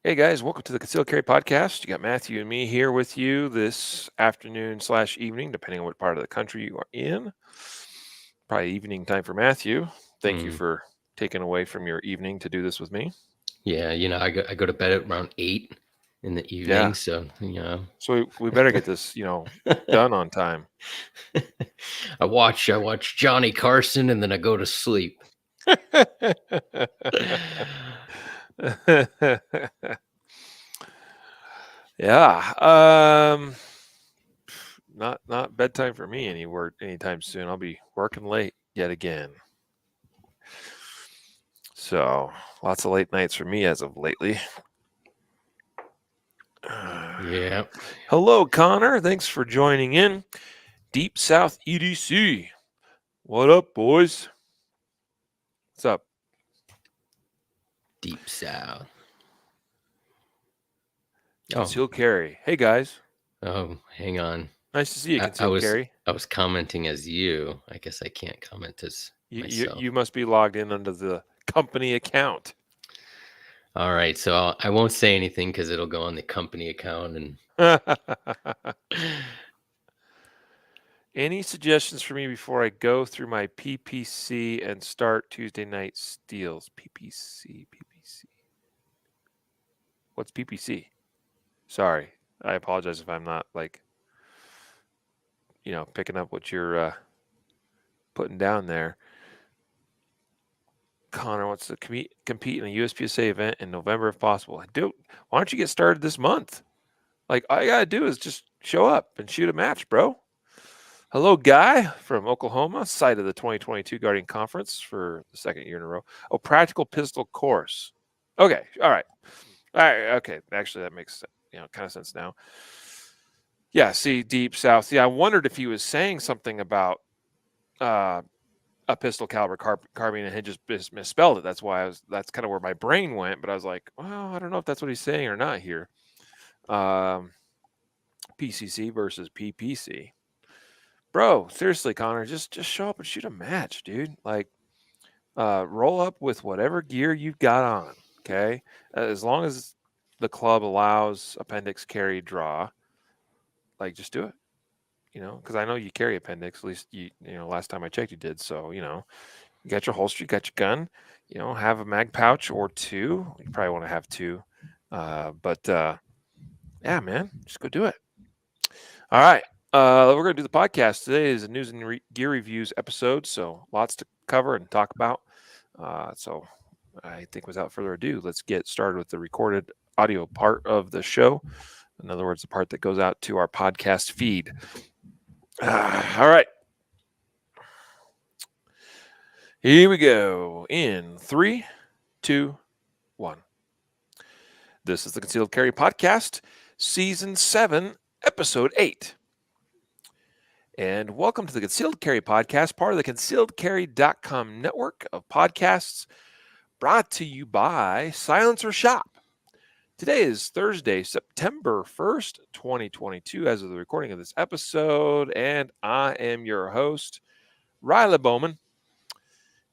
Hey guys, welcome to the Concealed Carry Podcast. You got Matthew and me here with you this afternoon/evening, depending on what part of the country you are in. Probably evening time for Matthew. Thank you for taking away from your evening to do this with me. Yeah, I go to bed at around 8 in the evening, so So we better get this, done on time. I watch Johnny Carson and then I go to sleep. Yeah. Not bedtime for me anytime soon. I'll be working late yet again. So lots of late nights for me as of lately. Yeah. Hello, Connor. Thanks for joining in. Deep South EDC. What up, boys? What's up? Deep South. Concealed Carry. Hey, guys. Oh, hang on. Nice to see you, Concealed Carry. I was commenting as you. I guess I can't comment as myself. You must be logged in under the company account. All right, so I won't say anything because it'll go on the company account. And any suggestions for me before I go through my PPC and start Tuesday night steals? PPC. What's PPC? Sorry, I apologize if I'm not picking up what you're putting down there. Connor wants to compete in a USPSA event in November if possible. Dude, why don't you get started this month? Like, all you got to do is just show up and shoot a match, bro. Hello, Guy from Oklahoma, site of the 2022 Guardian Conference for the second year in a row. Oh, practical pistol course. Okay, all right. Okay. Actually, that makes kind of sense now. Yeah, see, Deep South. See, I wondered if he was saying something about a pistol caliber carbine and he just misspelled it. That's why that's kind of where my brain went. But I was like, well, I don't know if that's what he's saying or not here. PCC versus PPC. Bro, seriously, Connor, just show up and shoot a match, dude. Like, roll up with whatever gear you've got on, okay? As long as the club allows appendix carry draw, like, just do it. Because I know you carry appendix. At least last time I checked, you did. So you got your holster, you got your gun. Have a mag pouch or two. You probably want to have two. But yeah, man, just go do it. All right. We're going to do the podcast. Today is a news and gear reviews episode, so lots to cover and talk about. So I think without further ado, let's get started with the recorded audio part of the show. In other words, the part that goes out to our podcast feed. All right. Here we go. In 3, 2, 1. This is the Concealed Carry Podcast, Season 7, Episode 8. And welcome to the Concealed Carry Podcast, part of the concealedcarry.com network of podcasts brought to you by Silencer Shop. Today is Thursday, September 1st, 2022, as of the recording of this episode, and I am your host, Riley Bowman,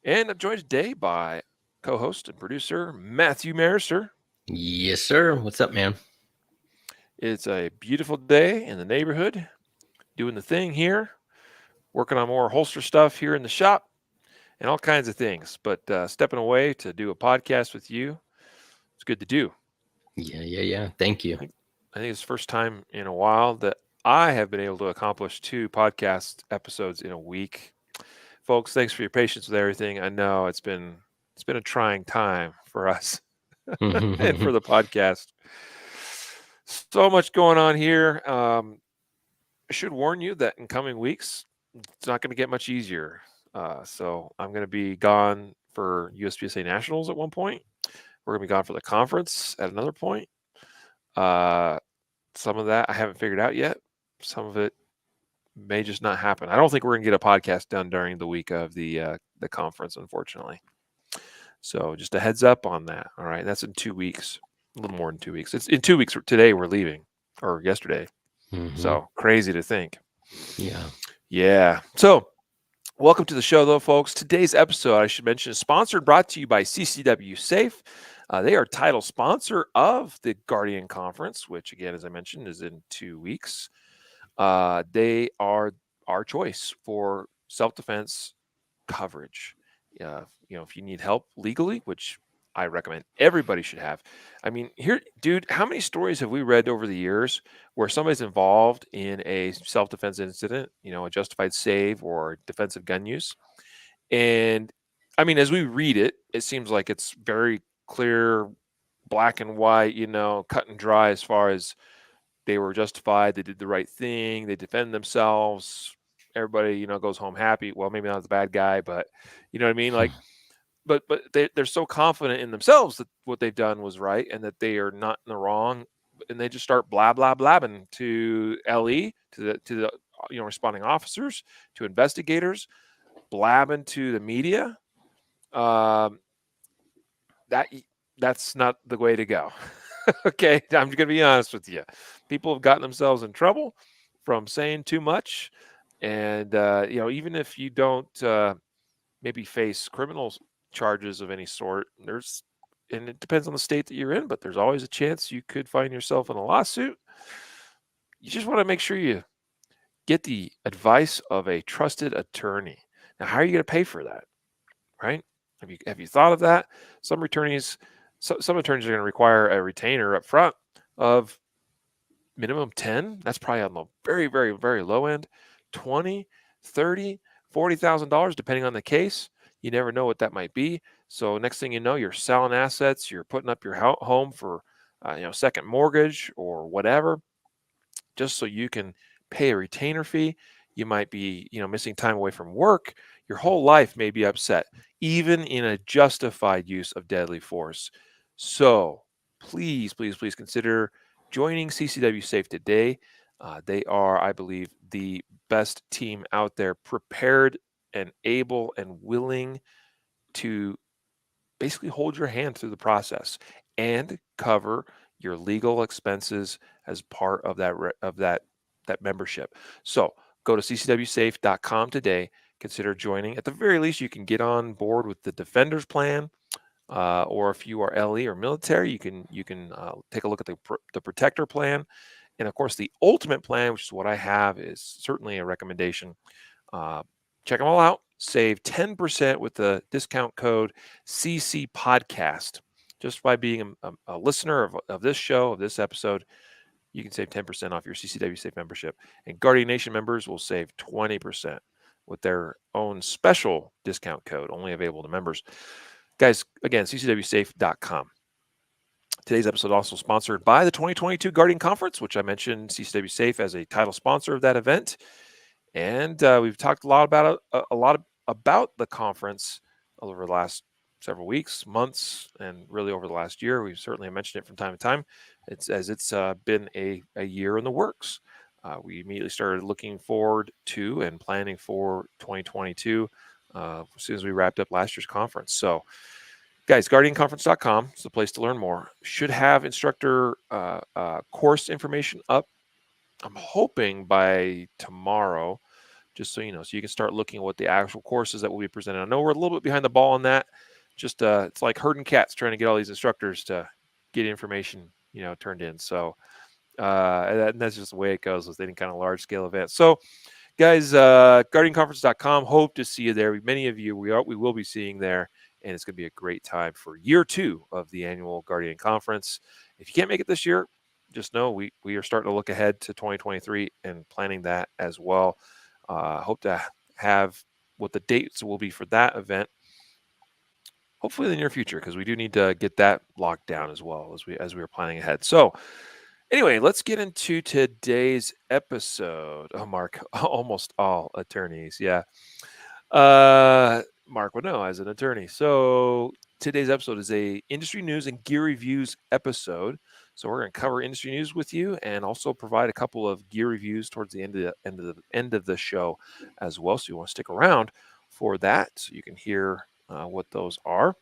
and I'm joined today by co-host and producer Matthew Maruster. Yes, sir. What's up, man? It's a beautiful day in the neighborhood, doing the thing here, working on more holster stuff here in the shop, and all kinds of things, but stepping away to do a podcast with you, it's good to do. Yeah. Thank you. I think it's the first time in a while that I have been able to accomplish 2 podcast episodes in a week. Folks, thanks for your patience with everything. I know it's been a trying time for us and for the podcast. So much going on here. I should warn you that in coming weeks, it's not going to get much easier. So I'm going to be gone for USPSA Nationals at one point. We're going to be gone for the conference at another point. Some of that I haven't figured out yet. Some of it may just not happen. I don't think we're going to get a podcast done during the week of the conference, unfortunately. So just a heads up on that. All right. That's in 2 weeks, a little more than 2 weeks. It's in 2 weeks. Today we're leaving, or yesterday. So crazy to think. Yeah. So welcome to the show, though, folks. Today's episode, I should mention, is brought to you by CCW Safe. They are title sponsor of the Guardian Conference, which, again, as I mentioned, is in 2 weeks. They are our choice for self-defense coverage. If you need help legally, which I recommend everybody should have. I mean, here, dude, how many stories have we read over the years where somebody's involved in a self-defense incident, a justified save or defensive gun use? And I mean, as we read it, it seems like it's very clear, black and white, cut and dry as far as they were justified, they did the right thing, they defend themselves. Everybody, goes home happy. Well, maybe not the bad guy, but you know what I mean? Like, but they're so confident in themselves that what they've done was right and that they are not in the wrong, and they just start blah blah blabbing to LE, to the responding officers, to investigators, blabbing to the media. Um, that's not the way to go. Okay, I'm going to be honest with you. People have gotten themselves in trouble from saying too much, and even if you don't maybe face criminal charges of any sort, and it depends on the state that you're in, but there's always a chance you could find yourself in a lawsuit. You just want to make sure you get the advice of a trusted attorney. Now, how are you going to pay for that? Right? Have you thought of that? Some attorneys are going to require a retainer up front of minimum 10. That's probably on the very, very, very low end. 20, 30, $40,000, depending on the case. You never know what that might be. So next thing you know, you're selling assets, you're putting up your home for second mortgage or whatever, just so you can pay a retainer fee. You might be, missing time away from work. Your whole life may be upset, even in a justified use of deadly force. So please, please, please consider joining CCW Safe today. They are, I believe, the best team out there, prepared and able and willing to basically hold your hand through the process and cover your legal expenses as part of that membership. So go to ccwsafe.com today. Consider joining. At the very least, you can get on board with the Defenders Plan, or if you are LE or military, you can take a look at the Protector Plan, and of course the Ultimate Plan, which is what I have, is certainly a recommendation. Check them all out. Save 10% with the discount code CC Podcast. Just by being a listener of this show, of this episode, you can save 10% off your CCW Safe membership. And Guardian Nation members will save 20% with their own special discount code, only available to members. Guys, again, ccwsafe.com. Today's episode also sponsored by the 2022 Guardian Conference, which I mentioned CCW Safe as a title sponsor of that event. And we've talked a lot about the conference over the last several weeks, months, and really over the last year. We've certainly mentioned it from time to time. It's been a year in the works. We immediately started looking forward to and planning for 2022 as soon as we wrapped up last year's conference. So, guys, guardianconference.com is the place to learn more. Should have instructor course information up, I'm hoping, by tomorrow, just so you know, so you can start looking at what the actual courses that will be presented. I know we're a little bit behind the ball on that. Just it's like herding cats trying to get all these instructors to get information, turned in. So and that's just the way it goes with any kind of large scale event. So, guys, guardianconference.com. Hope to see you there. Many of you we will be seeing there, and it's going to be a great time for year 2 of the annual Guardian Conference. If you can't make it this year, just know we are starting to look ahead to 2023 and planning that as well. Hope to have what the dates will be for that event, hopefully in the near future, because we do need to get that locked down as well as we are planning ahead. So anyway, let's get into today's episode. Oh, Mark, almost all attorneys. Yeah. Mark would know as an attorney. So today's episode is a industry news and gear reviews episode. So we're going to cover industry news with you and also provide a couple of gear reviews towards the end of the show as well. So you want to stick around for that so you can hear what those are.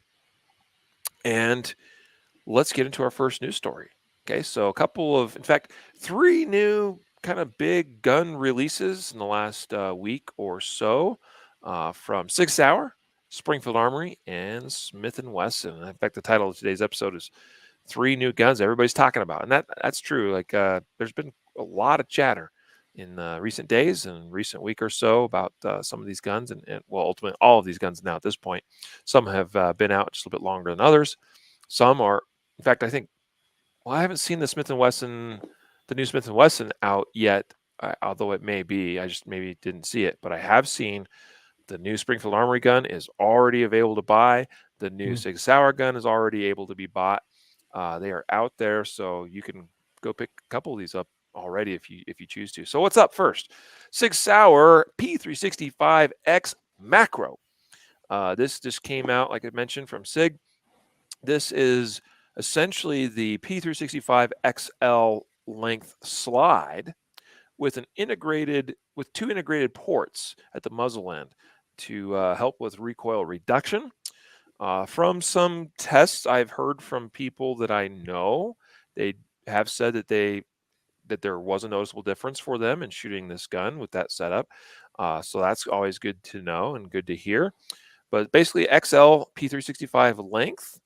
And let's get into our first news story. Okay, so in fact, 3 new kind of big gun releases in the last week or so from Sig Sauer, Springfield Armory, and Smith Wesson. In fact, the title of today's episode is 3 New Guns Everybody's Talking About. And that's true. Like there's been a lot of chatter in recent days and recent week or so about some of these guns and well, ultimately all of these guns now at this point. Some have been out just a little bit longer than others. Some are, in fact, I think, well, I haven't seen the Smith & Wesson, the new Smith & Wesson out yet, although it may be. I just maybe didn't see it. But I have seen the new Springfield Armory gun is already available to buy. The new Sig Sauer gun is already able to be bought. They are out there, so you can go pick a couple of these up already if you choose to. So what's up first? Sig Sauer P365X Macro. This just came out, like I mentioned, from Sig. This is essentially the P365 XL length slide with two integrated ports at the muzzle end to help with recoil reduction. From some tests I've heard from people that I know, they have said that there was a noticeable difference for them in shooting this gun with that setup. So that's always good to know and good to hear. But basically XL P365 length,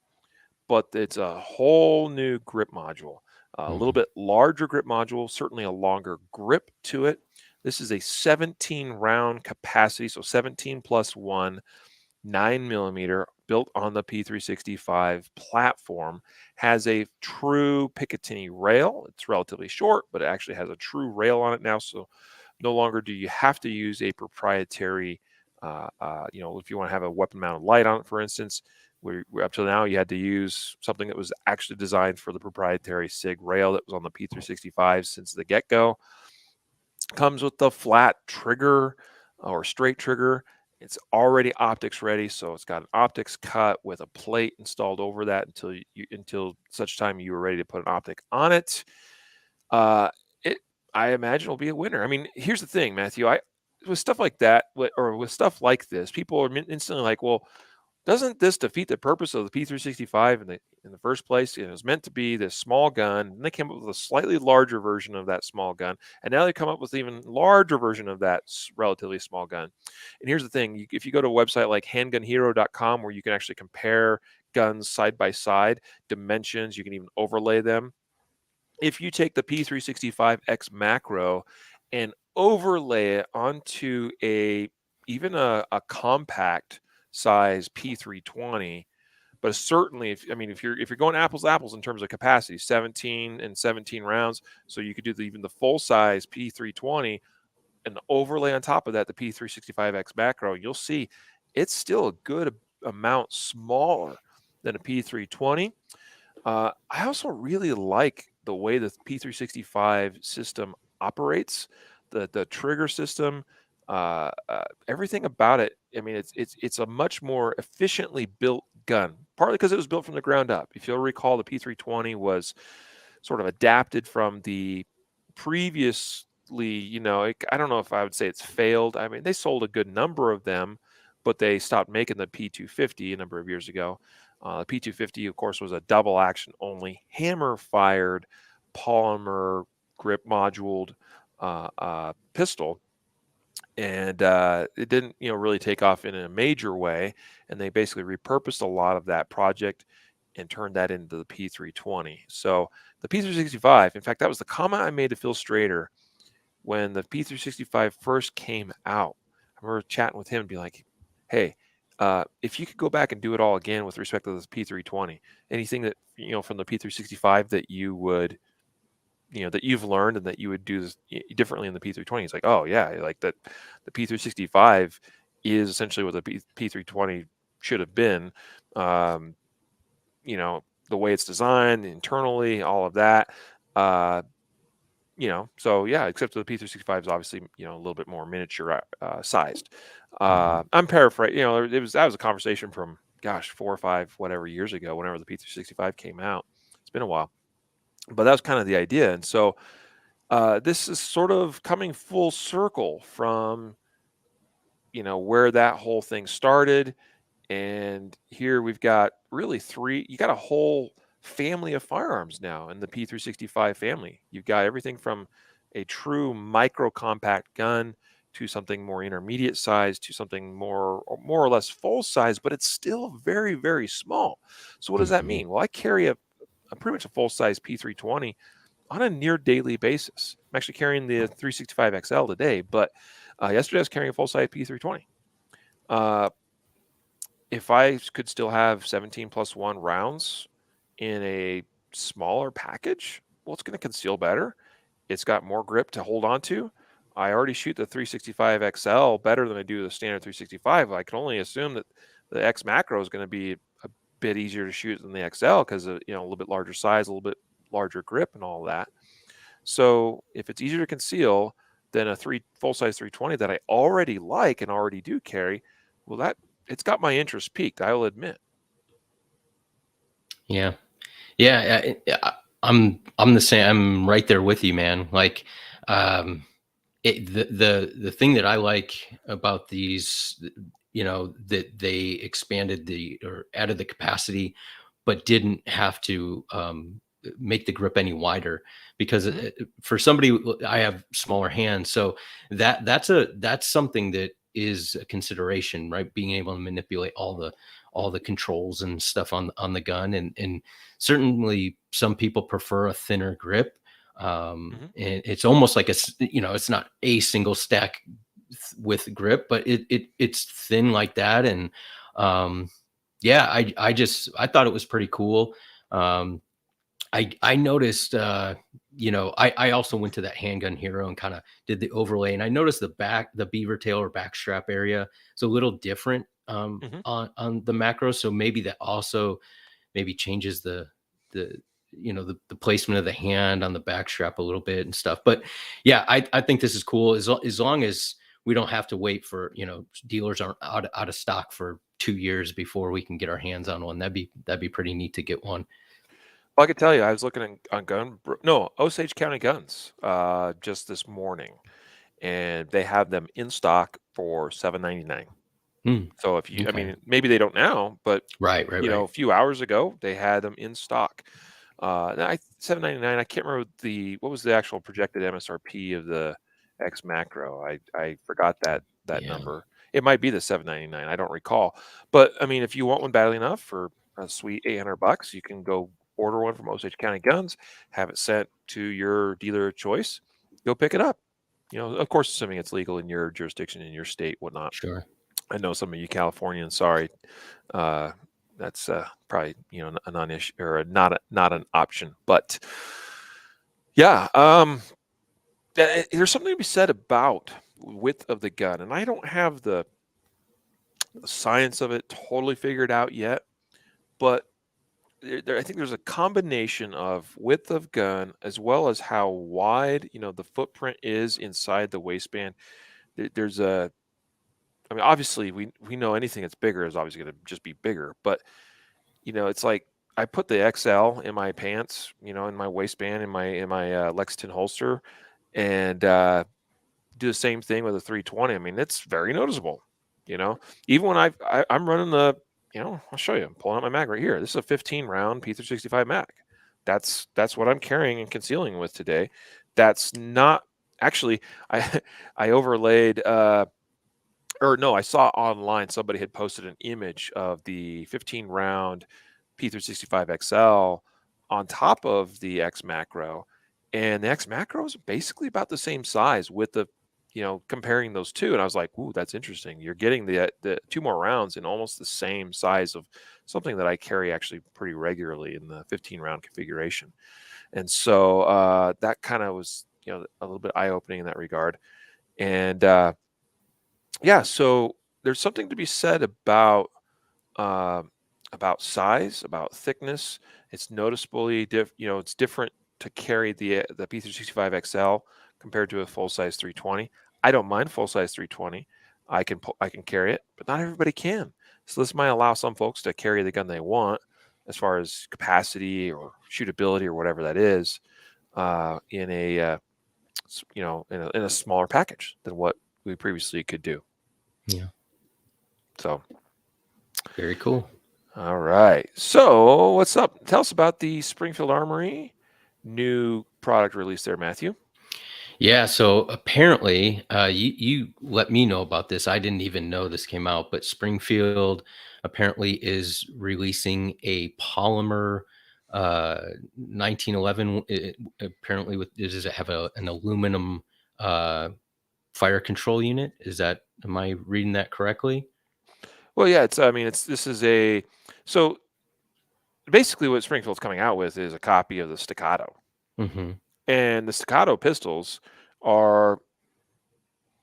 but it's a whole new grip module. A little bit larger grip module, certainly a longer grip to it. This is a 17 round capacity, so 17 plus 1, 9mm, built on the P365 platform. Has a true Picatinny rail. It's relatively short, but it actually has a true rail on it now, so no longer do you have to use a proprietary, if you want to have a weapon-mounted light on it, for instance. We're up till now, you had to use something that was actually designed for the proprietary SIG rail that was on the P365 since the get-go. Comes with the flat trigger or straight trigger. It's already optics ready, so it's got an optics cut with a plate installed over that until such time you were ready to put an optic on it. I imagine will be a winner. I mean, here's the thing, Matthew. With stuff like that, or with stuff like this, people are instantly like, well, doesn't this defeat the purpose of the P365 in the first place? It was meant to be this small gun, and they came up with a slightly larger version of that small gun, and now they come up with an even larger version of that relatively small gun. And here's the thing: if you go to a website like handgunhero.com, where you can actually compare guns side by side, dimensions, you can even overlay them. If you take the P365X macro and overlay it onto even a compact size P320, but certainly if you're going apples to apples in terms of capacity, 17 and 17 rounds, so you could do even the full size P320 and the overlay on top of that the P365X macro, you'll see it's still a good amount smaller than a P320. I also really like the way the P365 system operates, the trigger system, everything about it. I mean, it's a much more efficiently built gun, partly because it was built from the ground up. If you'll recall, the P320 was sort of adapted from the previously, I don't know if I would say it's failed. I mean, they sold a good number of them, but they stopped making the P250 a number of years ago. The P250, of course, was a double action only, hammer fired, polymer grip moduled pistol. And it didn't, really take off in a major way. And they basically repurposed a lot of that project and turned that into the P320. So the P365, in fact, that was the comment I made to Phil Strader when the P365 first came out. I remember chatting with him and being like, hey, if you could go back and do it all again with respect to this P320, anything that, from the P365 that you would, that you've learned and that you would do this differently in the P320. It's like, oh yeah, like that the P365 is essentially what the P320 should have been. The way it's designed internally, all of that. So yeah, except for the P365 is obviously, a little bit more miniature sized. I'm paraphrasing, that was a conversation from 4 or 5, whatever years ago, whenever the P365 came out. It's been a while, but that was kind of the idea. And so this is sort of coming full circle from, where that whole thing started. And here we've got really you got a whole family of firearms now in the P365 family. You've got everything from a true micro compact gun to something more intermediate size to something more or less full size, but it's still very, very small. So what does that mean? Well, I carry a pretty much a full size P320 on a near daily basis. I'm actually carrying the 365 XL today, but yesterday I was carrying a full size P320. If I could still have 17+1 rounds in a smaller package, well, it's going to conceal better. It's got more grip to hold on to. I already shoot the 365 XL better than I do the standard 365. I can only assume that the X macro is going to be a bit easier to shoot than the XL because of, a little bit larger size, a little bit larger grip and all of that. So if it's easier to conceal than a full size 320 that I already like and already do carry, well, it's got my interest peaked, I will admit. Yeah. I'm the same. I'm right there with you, man. Like, the thing that I like about these, that they expanded or added the capacity, but didn't have to make the grip any wider, because for somebody, I have smaller hands, so that's something that is a consideration, right? Being able to manipulate all the controls and stuff on the gun, and certainly some people prefer a thinner grip. And it's almost like it's not a single stack with grip, but it's thin like that. And I thought it was pretty cool. I noticed, I also went to that Handgun Hero and kind of did the overlay, and I noticed the beaver tail or back strap area is a little different on the macro. So maybe that also maybe changes the placement of the hand on the back strap a little bit and stuff. But yeah, I think this is cool as long as we don't have to wait for, dealers aren't out of stock for 2 years before we can get our hands on one. That'd be pretty neat to get one. Well, I can tell you, I was looking on Osage County Guns just this morning, and they have them in stock for $7.99. So if you, I mean, maybe they don't now, but right. A few hours ago they had them in stock. $7.99. I can't remember what was the actual projected MSRP of the X Macro. I forgot that number. It might be the $7.99. I don't recall. But I mean, if you want one badly enough for a sweet $800, you can go order one from Osage County Guns, have it sent to your dealer of choice. Go pick it up. Of course, assuming it's legal in your jurisdiction, in your state, whatnot. Sure. I know some of you Californians. Sorry, that's probably a non-issue or not an option. But yeah, there's something to be said about width of the gun, and I don't have the science of it totally figured out yet. But I think there's a combination of width of gun as well as how wide the footprint is inside the waistband. There's I mean, obviously, we know anything that's bigger is obviously going to just be bigger. But it's like I put the XL in my pants, in my waistband, in my Lexington holster, and do the same thing with a 320. I mean, it's very noticeable. Even when I'm running the, I'll show you. I'm pulling out my mag right here. This is a 15 round P365 mag. That's what I'm carrying and concealing with today. That's not actually. I overlaid. I saw online somebody had posted an image of the 15 round P365 XL on top of the X Macro, and the X Macro is basically about the same size with the, comparing those two. And I was like, ooh, that's interesting. You're getting the 2 more rounds in almost the same size of something that I carry actually pretty regularly in the 15 round configuration. And so that kind of was, a little bit eye opening in that regard. And yeah, so there's something to be said about size, about thickness. It's noticeably it's different to carry the P365 XL compared to a full size 320. I don't mind full size 320. I can carry it, but not everybody can. So this might allow some folks to carry the gun they want as far as capacity or shootability or whatever that is in a in a smaller package than what we previously could do. Yeah. So very cool. All right. So what's up? Tell us about the Springfield Armory new product release there, Matthew. Yeah, so apparently, you let me know about this. I didn't even know this came out, but Springfield apparently is releasing a polymer 1911. Apparently, does it have an aluminum uh, fire control unit? Am I reading that correctly? Well, yeah, this is so basically what Springfield's coming out with is a copy of the Staccato. Hmm. And the Staccato pistols are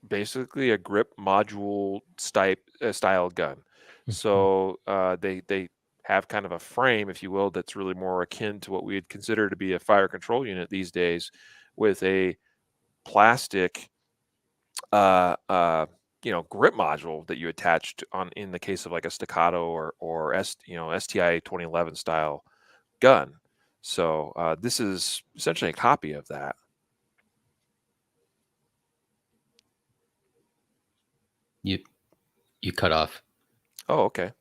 basically a grip module style gun. Hmm. So they have kind of a frame, if you will, that's really more akin to what we'd consider to be a fire control unit these days, with a plastic grip module that you attached on in the case of like a Staccato or STI 2011 style gun. So this is essentially a copy of that. You you cut off. Oh, okay.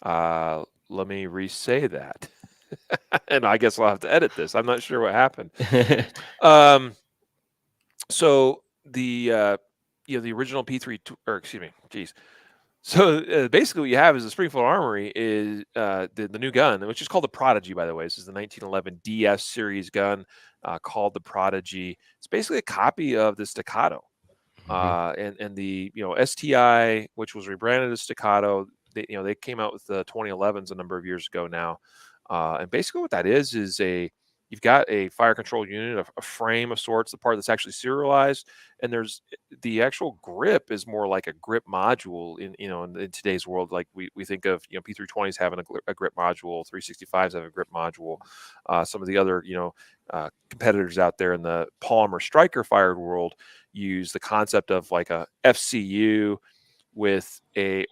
Let me re-say that. And I guess I'll have to edit this. I'm not sure what happened. Um, so the original P3 or excuse me, geez. So basically, what you have is the Springfield Armory is the new gun, which is called the Prodigy, by the way. This is the 1911 DS series gun called the Prodigy. It's basically a copy of the Staccato. Mhm. And the STI, which was rebranded as Staccato, they came out with the 2011s a number of years ago now, and basically what that is you've got a fire control unit, a frame of sorts, the part that's actually serialized, and there's the actual grip is more like a grip module in today's world. Like we think of P320s having a grip module, 365s have a grip module, some of the other competitors out there in the Palmer striker fired world use the concept of like a FCU with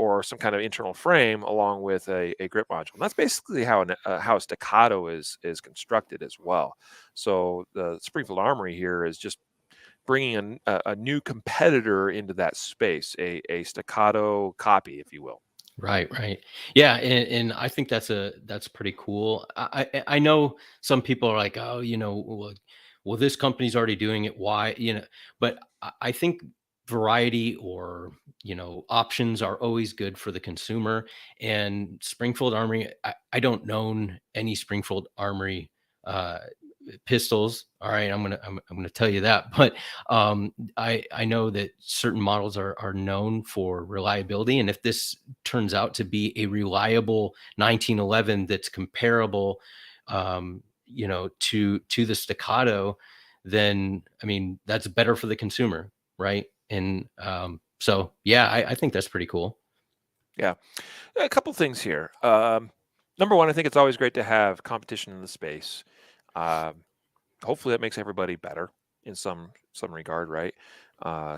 or some kind of internal frame along with a grip module. And that's basically how a Staccato is constructed as well. So the Springfield Armory here is just bringing a new competitor into that space, a Staccato copy, if you will. Right, right. Yeah, and I think that's pretty cool. I know some people are like, oh, well, this company's already doing it. Why, But I think variety or options are always good for the consumer. And Springfield Armory, I don't own any Springfield Armory uh, pistols. All right, I'm gonna tell you that. But I know that certain models are known for reliability, and if this turns out to be a reliable 1911 that's comparable, to the Staccato, then I mean that's better for the consumer, right? And so yeah, I think that's pretty cool. Yeah. A couple things here. Number one, I think it's always great to have competition in the space. Um, Hopefully that makes everybody better in some regard, right?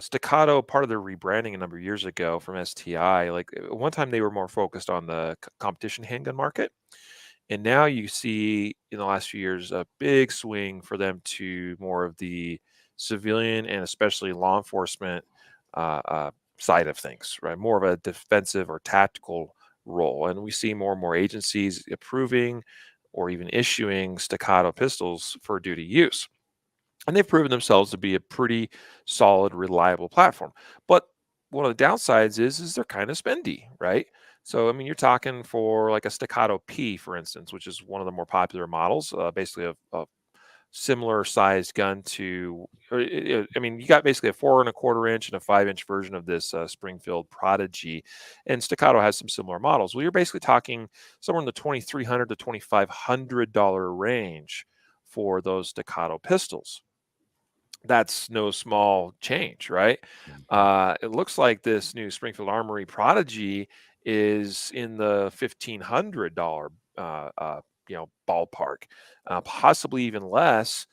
Staccato, part of their rebranding a number of years ago from STI, like one time they were more focused on the competition handgun market, and now you see in the last few years a big swing for them to more of the civilian and especially law enforcement uh, uh, side of things, right? More of a defensive or tactical role, and we see more and more agencies approving or even issuing Staccato pistols for duty use. And they've proven themselves to be a pretty solid, reliable platform. But one of the downsides is they're kind of spendy, right? So I mean, you're talking for like a Staccato P, for instance, which is one of the more popular models, basically a similar sized gun to. I mean, you got basically a 4.25 inch and a 5 inch version of this Springfield Prodigy, and Staccato has some similar models. Well, you're basically talking somewhere in the $2,300 to $2,500 range for those Staccato pistols. That's no small change, right? Mhm. It looks like this new Springfield Armory Prodigy is in the $1,500 ballpark, possibly even less,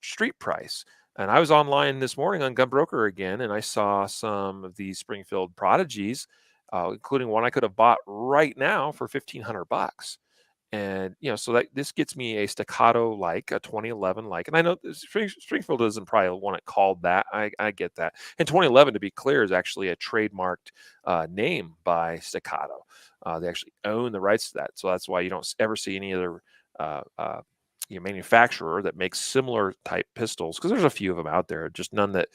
street price. And I was online this morning on Gun Broker again, and I saw some of these Springfield Prodigies, including one I could have bought right now for $1,500. And so that this gets me a Staccato like a 2011 like, and I know Springfield doesn't probably want it called that. I get that. And 2011, to be clear, is actually a trademarked name by Staccato. They actually own the rights to that, so that's why you don't ever see any other uh, uh, manufacturer that makes similar type pistols, because there's a few of them out there, just none that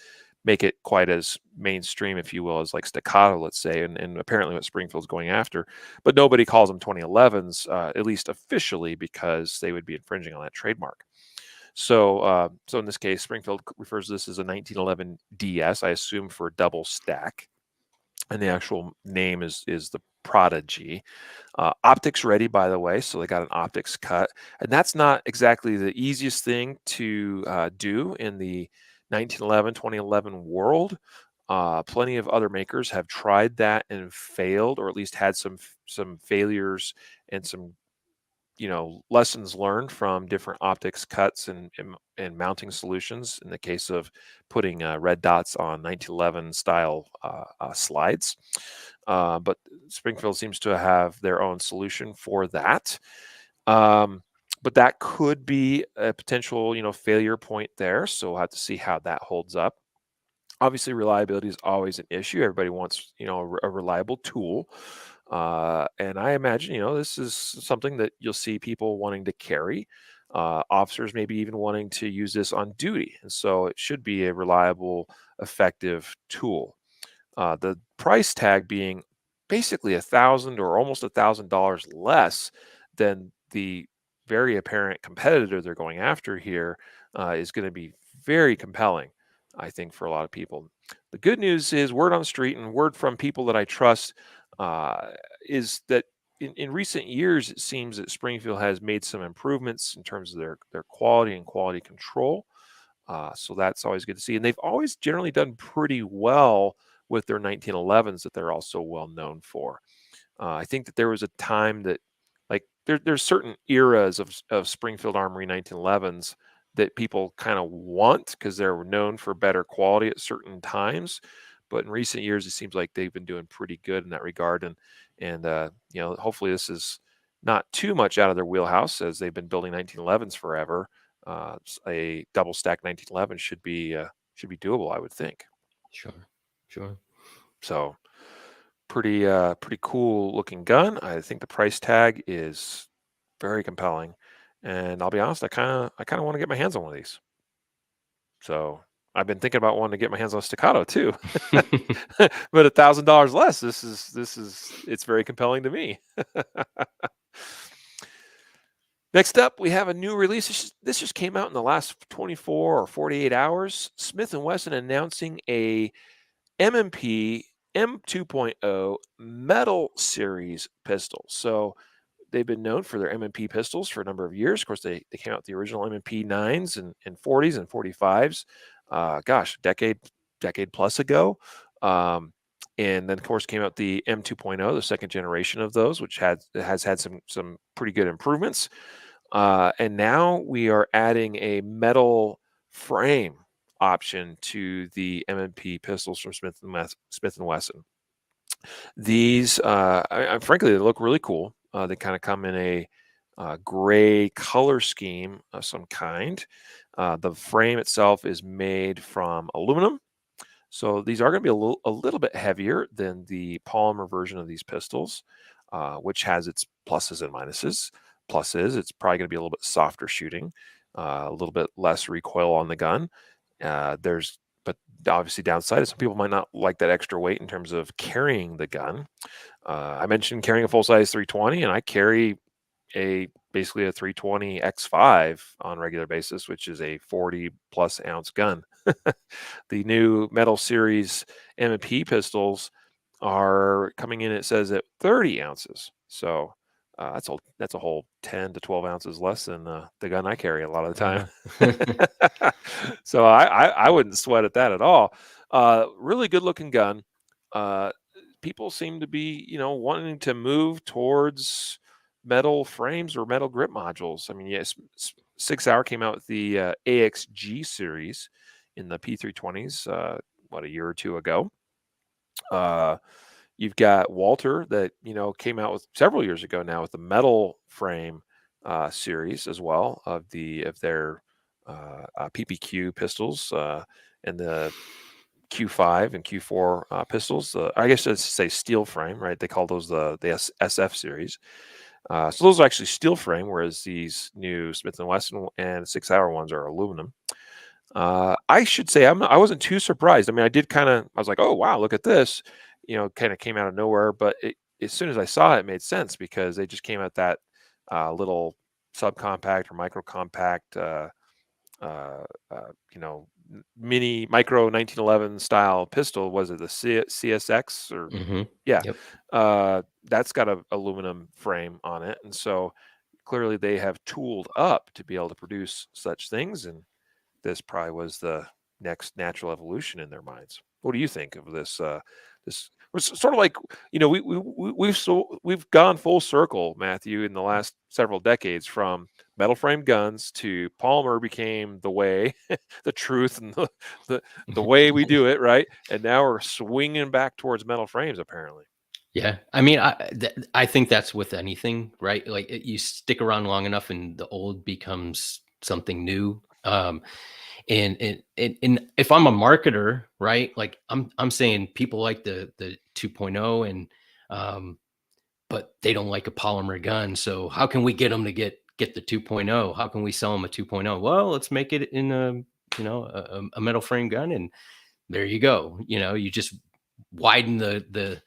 make it quite as mainstream, if you will, as like Staccato, let's say, and apparently what Springfield's going after. But nobody calls them 2011s, at least officially, because they would be infringing on that trademark. So in this case, Springfield refers to this as a 1911 DS, I assume for double stack, and the actual name is the Prodigy. Optics ready, by the way, so they got an optics cut, and that's not exactly the easiest thing to do in the 1911, 2011 world. Plenty of other makers have tried that and failed, or at least had some failures and some lessons learned from different optics cuts and mounting solutions. In the case of putting red dots on 1911 style slides, but Springfield seems to have their own solution for that. But that could be a potential, failure point there. So we'll have to see how that holds up. Obviously, reliability is always an issue. Everybody wants, a reliable tool. And I imagine, this is something that you'll see people wanting to carry. Officers maybe even wanting to use this on duty. And so it should be a reliable, effective tool. The price tag being basically $1,000 or almost $1,000 less than the very apparent competitor they're going after here is going to be very compelling, I think, for a lot of people. The good news is word on the street and word from people that I trust is that in recent years, it seems that Springfield has made some improvements in terms of their quality and quality control. So that's always good to see. And they've always generally done pretty well with their 1911s that they're also well known for. I think that there was a time that, like, there's certain eras of Springfield Armory 1911s that people kind of want because they're known for better quality at certain times. But in recent years, it seems like they've been doing pretty good in that regard. And hopefully this is not too much out of their wheelhouse, as they've been building 1911s forever. A double stack 1911 should be doable, I would think. Sure. So pretty cool looking gun. I think the price tag is very compelling, and I'll be honest, I kind of want to get my hands on one of these. So I've been thinking about wanting to get my hands on a Staccato too, but $1,000 less. It's very compelling to me. Next up, we have a new release. This just came out in the last 24 or 48 hours. Smith Wesson announcing a M&P M2.0 metal series pistol. So they've been known for their M&P pistols for a number of years. Of course, they came out with the original M&P 9s and 40s and 45s. Decade plus ago. And then, of course, came out the M2.0, the second generation of those, which has had some pretty good improvements. And now we are adding a metal frame option to the M&P pistols from Smith & Wesson. These, frankly, they look really cool. They kind of come in a gray color scheme of some kind. The frame itself is made from aluminum. So these are going to be a little bit heavier than the polymer version of these pistols, which has its pluses and minuses. Plus is it's probably going to be a little bit softer shooting, a little bit less recoil on the gun. But obviously downside is some people might not like that extra weight in terms of carrying the gun. I mentioned carrying a full-size 320, and I carry basically a 320 X5 on a regular basis, which is a 40-plus ounce gun. The new metal series M&P pistols are coming in, it says, at 30 ounces. So that's a whole 10 to 12 ounces less than the gun I carry a lot of the time. Yeah. So I wouldn't sweat at that at all. Really good looking gun. People seem to be, wanting to move towards metal frames or metal grip modules. I mean, yes, Sig Sauer came out with the AXG series in the P320s, a year or two ago. You've got Walter that, came out with several years ago now with the metal frame series as well of their PPQ pistols and the Q5 and Q4 pistols. I guess I should say steel frame, right? They call those the SF series. So those are actually steel frame, whereas these new Smith and Wesson and Sig Sauer ones are aluminum. I should say I wasn't too surprised. I mean, I was like, oh wow, look at this, kind of came out of nowhere. But as soon as I saw it, it made sense because they just came out that little subcompact or micro compact, uh, mini micro 1911 style pistol. Was it the CSX or yeah? Yep. That's got a aluminum frame on it, and so clearly they have tooled up to be able to produce such things, and this probably was the next natural evolution in their minds. What do you think of this? This was sort of like, we've gone full circle, Matthew, in the last several decades, from metal frame guns to polymer became the way, the truth, and the way we do it, right? And now we're swinging back towards metal frames, apparently. Yeah, I mean, I think that's with anything, right? Like you stick around long enough, and the old becomes something new. And if I'm a marketer, right? Like I'm saying people like the 2.0, and but they don't like a polymer gun. So how can we get them to get the 2.0? How can we sell them a 2.0? Well, let's make it in a metal frame gun, and there you go. You just widen the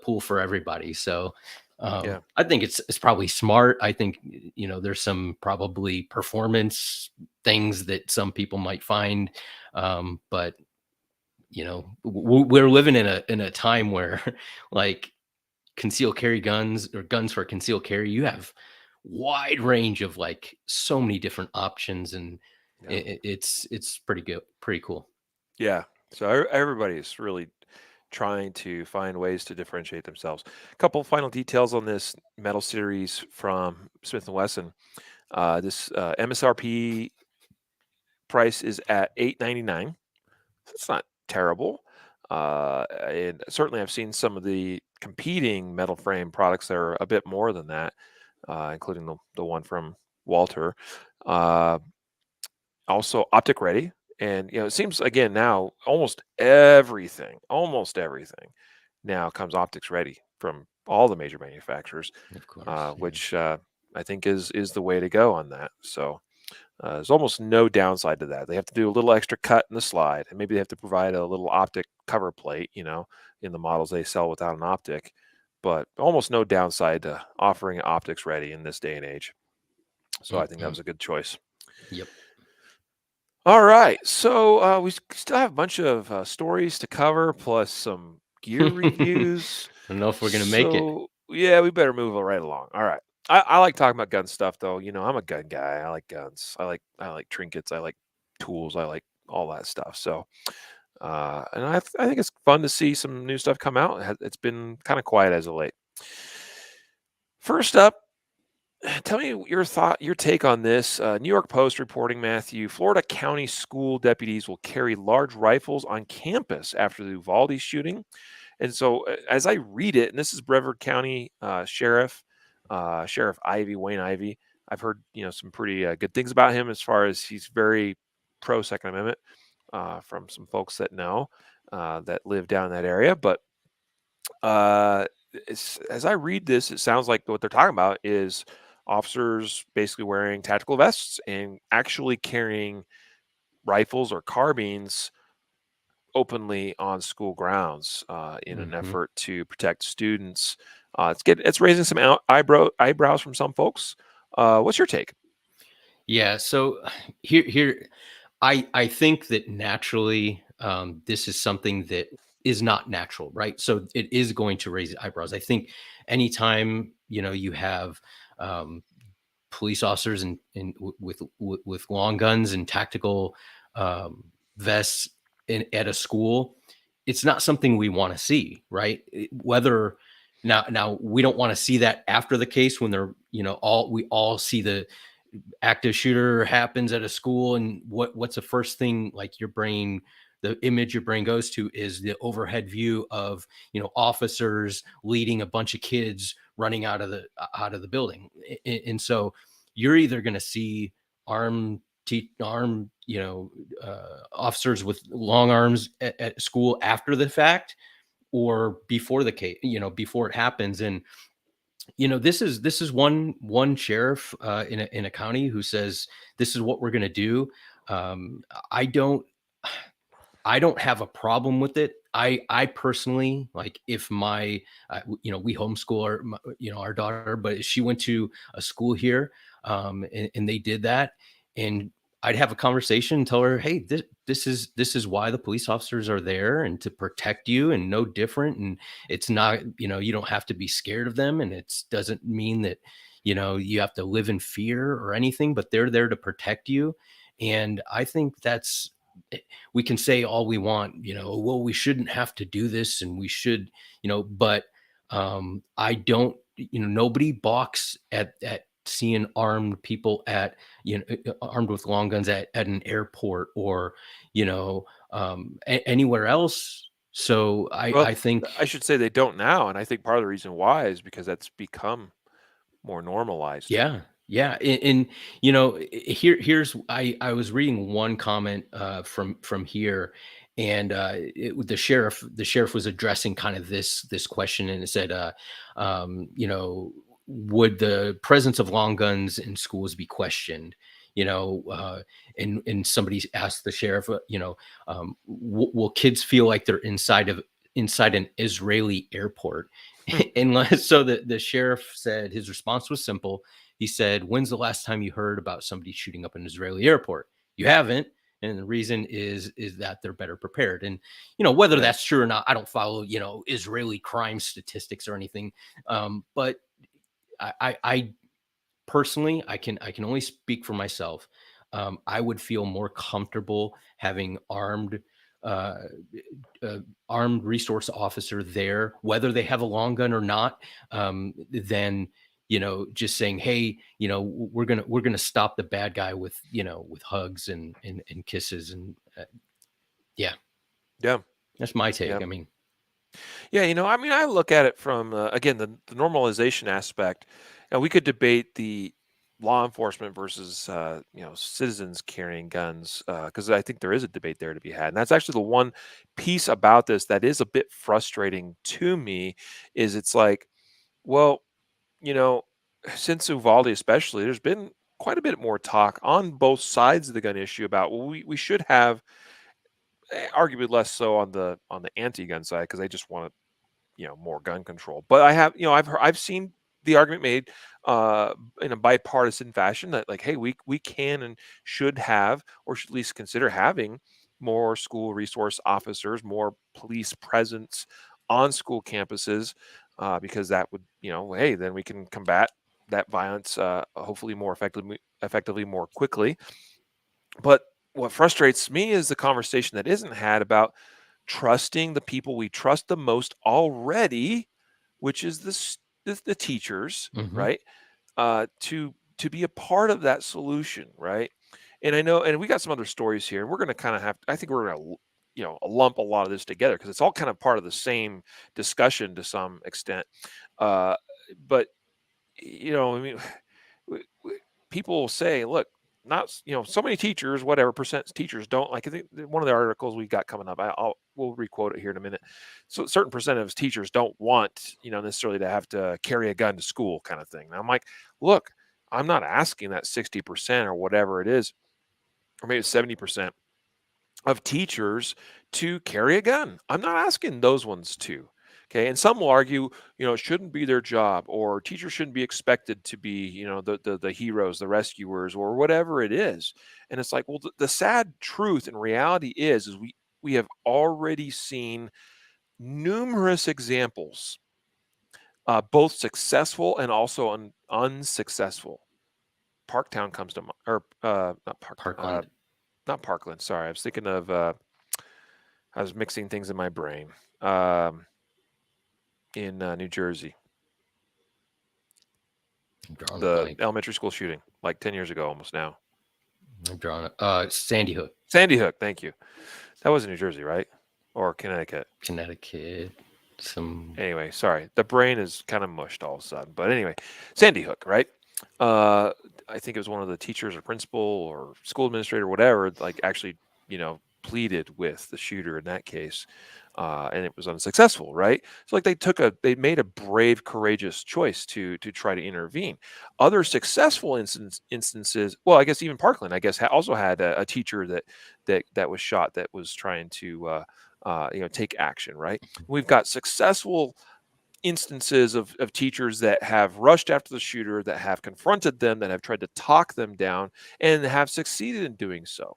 pool for everybody. So Yeah. I think it's probably smart. I think there's some probably performance things that some people might find, but we're living in a time where like concealed carry guns or guns for concealed carry, you have wide range of like so many different options, and Yeah. it's pretty good, pretty cool. Yeah. So everybody's really trying to find ways to differentiate themselves. A couple final details on this metal series from Smith and Wesson. This MSRP price is at $899. It's not terrible. And certainly, I've seen some of the competing metal frame products that are a bit more than that, including the one from Walter. Uh, Also, optic ready, and it seems again now almost everything now comes optics ready from all the major manufacturers, Of course, yeah. which I think is the way to go on that. So there's almost no downside to that. They have to do a little extra cut in the slide, and maybe they have to provide a little optic cover plate, in the models they sell without an optic. But almost no downside to offering optics ready in this day and age. So I think that Mhm. was a good choice. Yep. All right. So we still have a bunch of stories to cover, plus some gear I reviews. don't know if we're gonna make it. So yeah, we better move right along. All right. I like talking about gun stuff, though. I'm a gun guy. I like guns. I like trinkets. I like tools. I like all that stuff. So and I think it's fun to see some new stuff come out. It's been kind of quiet as of late. First up, tell me your take on this. New York Post reporting, Matthew, Florida County school deputies will carry large rifles on campus after the Uvalde shooting. And so, as I read it, and this is Brevard County Sheriff Wayne Ivey. I've heard some pretty good things about him, as far as he's very pro Second Amendment, from some folks that know, that live down in that area. But as I read this, it sounds like what they're talking about is officers basically wearing tactical vests and actually carrying rifles or carbines openly on school grounds, in an Mhm. effort to protect students. It's raising some eyebrows from some folks. What's your take? Yeah. So here, I think that naturally, this is something that is not natural, right? So it is going to raise eyebrows. I think anytime you have um, police officers with long guns and tactical um, vests at a school, it's not something we want to see, right? Whether now we don't want to see that after the case, when they're we all see the active shooter happens at a school, and what's the first thing, like the image your brain goes to is the overhead view of officers leading a bunch of kids running out of the building. And so you're either going to see armed officers with long arms at school after the fact, or before the case, before it happens. And This is one sheriff in a county who says this is what we're going to do. Um, I don't I don't have a problem with it. I personally, like, if my we homeschool our daughter, but she went to a school here, and they did that, and I'd have a conversation and tell her, hey, this is why the police officers are there, and to protect you, and no different. And it's not, you don't have to be scared of them, and it doesn't mean that you have to live in fear or anything, but they're there to protect you. And I think that's, we can say all we want, well, we shouldn't have to do this, and we should, but I don't, nobody balks at seeing armed people armed with long guns at an airport, or anywhere else. So Well, I think, I should say they don't now, and I think part of the reason why is because that's become more normalized. yeah, yeah, and here's, I was reading one comment from here, and the sheriff was addressing kind of this question, and it said, would the presence of long guns in schools be questioned? And somebody asked the sheriff, will kids feel like they're inside an Israeli airport? Unless, so the sheriff said his response was simple. He said, when's the last time you heard about somebody shooting up an Israeli airport? You haven't. And the reason is that they're better prepared. And whether Yeah. that's true or not, I don't follow Israeli crime statistics or anything. But I personally, I can only speak for myself. I would feel more comfortable having uh, armed resource officer there, whether they have a long gun or not, than just saying, hey, we're gonna stop the bad guy with hugs and kisses, and yeah, Yeah. that's my take. Yeah. I mean, Yeah, I mean, I look at it from again the normalization aspect. And we could debate the law enforcement versus citizens carrying guns, because I think there is a debate there to be had. And that's actually the one piece about this that is a bit frustrating to me. Is it's like, well, you know, since Uvalde especially, there's been quite a bit more talk on both sides of the gun issue about, well, we should have, arguably less so on the anti-gun side because they just want to, more gun control. But I have, I've seen the argument made in a bipartisan fashion that, like, hey, we can and should have, or should at least consider having, more school resource officers, more police presence on school campuses, because that would, hey, then we can combat that violence, hopefully more effectively more quickly. But what frustrates me is the conversation that isn't had about trusting the people we trust the most already, which is the teachers, mhm. right? To be a part of that solution, right? And I know, and we got some other stories here, and we're going to kind of have. I think we're going to, lump a lot of this together because it's all kind of part of the same discussion to some extent. Uh, but I mean, people will say, look, not so many teachers, whatever percent teachers don't, like, I think one of the articles we got coming up, we'll requote it here in a minute. So a certain percent of teachers don't want, necessarily to have to carry a gun to school, kind of thing. And I'm like, look, I'm not asking that 60% or whatever it is, or maybe 70% of teachers to carry a gun. I'm not asking those ones to. Okay. And some will argue, it shouldn't be their job, or teachers shouldn't be expected to be, the heroes, the rescuers, or whatever it is. And it's like, well, the sad truth and reality is we have already seen numerous examples, both successful and also unsuccessful. Parktown comes to mind, or not Parkland. not Parkland. Sorry, I was thinking of. I was mixing things in my brain. Um, in New Jersey, I'm drawing a the blank. elementary school shooting, like 10 years ago, almost now. I'm drawing Sandy Hook, Sandy Hook. Thank you. That was in New Jersey, right? Or Connecticut. Connecticut. Some. Anyway, sorry. The brain is kind of mushed all of a sudden. But anyway, Sandy Hook, right? I think it was one of the teachers or principal or school administrator, whatever, like, actually, pleaded with the shooter in that case, and it was unsuccessful, right? So like they made a brave, courageous choice to try to intervene. Other successful instances, well, I guess even Parkland, I guess, also had a teacher that was shot that was trying to take action, right? We've got successful instances of teachers that have rushed after the shooter, that have confronted them, that have tried to talk them down, and have succeeded in doing so,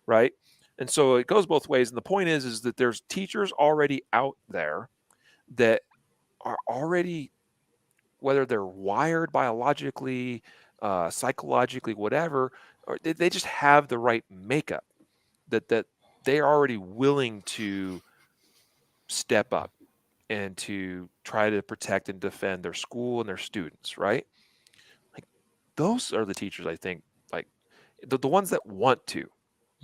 right? And so it goes both ways. And the point is that there's teachers already out there that are already, whether they're wired biologically, psychologically, whatever, or they just have the right makeup that they're already willing to step up and to try to protect and defend their school and their students, right? Like those are the teachers, I think, like the ones that want to,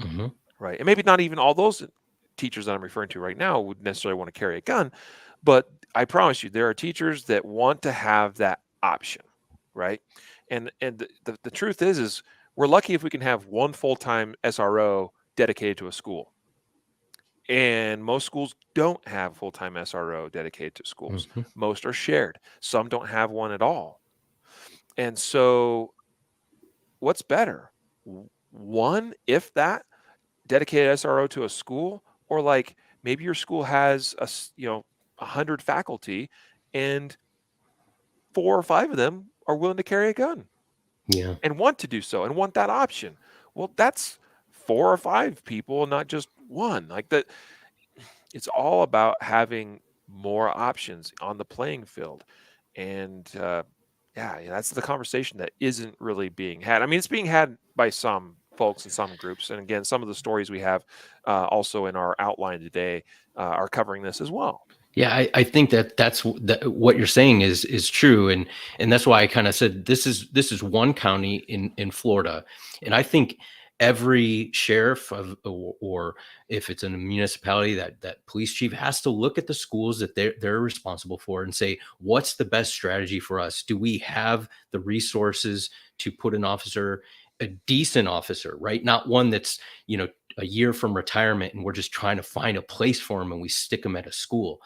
Mm-hmm. right? And maybe not even all those teachers that I'm referring to right now would necessarily want to carry a gun, but I promise you, there are teachers that want to have that option, right? And the truth is we're lucky if we can have one full-time SRO dedicated to a school. And most schools don't have full-time SRO dedicated to schools. Mm-hmm. Most are shared. Some don't have one at all. And so what's better? One, if that, dedicated SRO to a school, or like maybe your school has 100 faculty and 4 or 5 of them are willing to carry a gun Yeah. and want to do so and want that option. Well, that's 4 or 5 people, not just one. Like that, it's all about having more options on the playing field. And that's the conversation that isn't really being had. I mean, it's being had by some folks in some groups. And again, some of the stories we have also in our outline today are covering this as well. Yeah, I think that's what you're saying is true, and that's why I kind of said this is one county in Florida, and I think every sheriff or if it's in a municipality, that police chief has to look at the schools that they're responsible for and say, what's the best strategy for us? Do we have the resources to put an officer, a decent officer, right? Not one that's a year from retirement and we're just trying to find a place for him and we stick him at a school.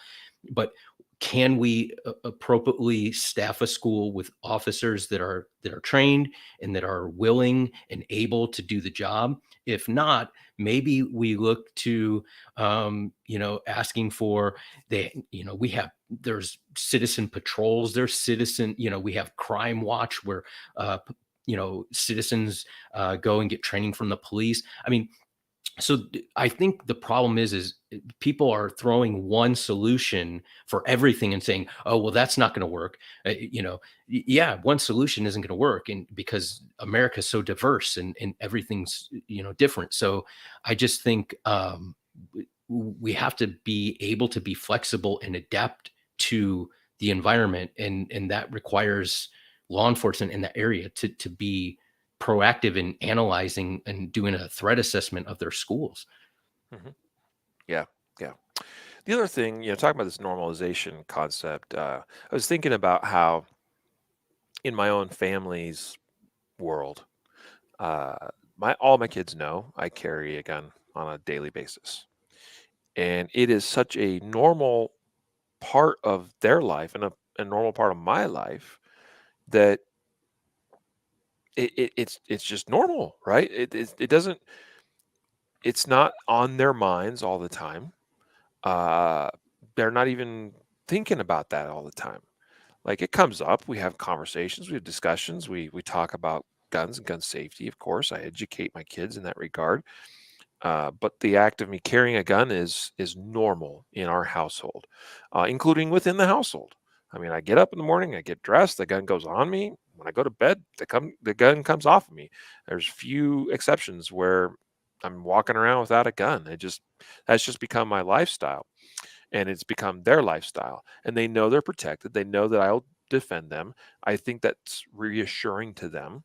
But can we appropriately staff a school with officers that are trained and that are willing and able to do the job? If not, maybe we look to asking for there's citizen patrols, there's citizen, we have crime watch where citizens go and get training from the police. I mean, so I think the problem is people are throwing one solution for everything and saying, oh, well, that's not going to work. Yeah, one solution isn't going to work. And because America's so diverse and everything's, different. So I just think we have to be able to be flexible and adapt to the environment. And that requires law enforcement in that area to be proactive in analyzing and doing a threat assessment of their schools. Mm-hmm. Yeah. The other thing, talking about this normalization concept, I was thinking about how in my own family's world, all my kids know I carry a gun on a daily basis, and it is such a normal part of their life and a normal part of my life that it's just normal, right? It doesn't. It's not on their minds all the time. Uh, they're not even thinking about that all the time. Like it comes up, we have conversations, we have discussions, we talk about guns and gun safety. Of course, I educate my kids in that regard. But the act of me carrying a gun is normal in our household, including within the household. I mean, I get up in the morning, I get dressed, the gun goes on me. When I go to bed, the gun comes off of me. There's few exceptions where I'm walking around without a gun. That's just become my lifestyle, and it's become their lifestyle. And they know they're protected. They know that I'll defend them. I think that's reassuring to them.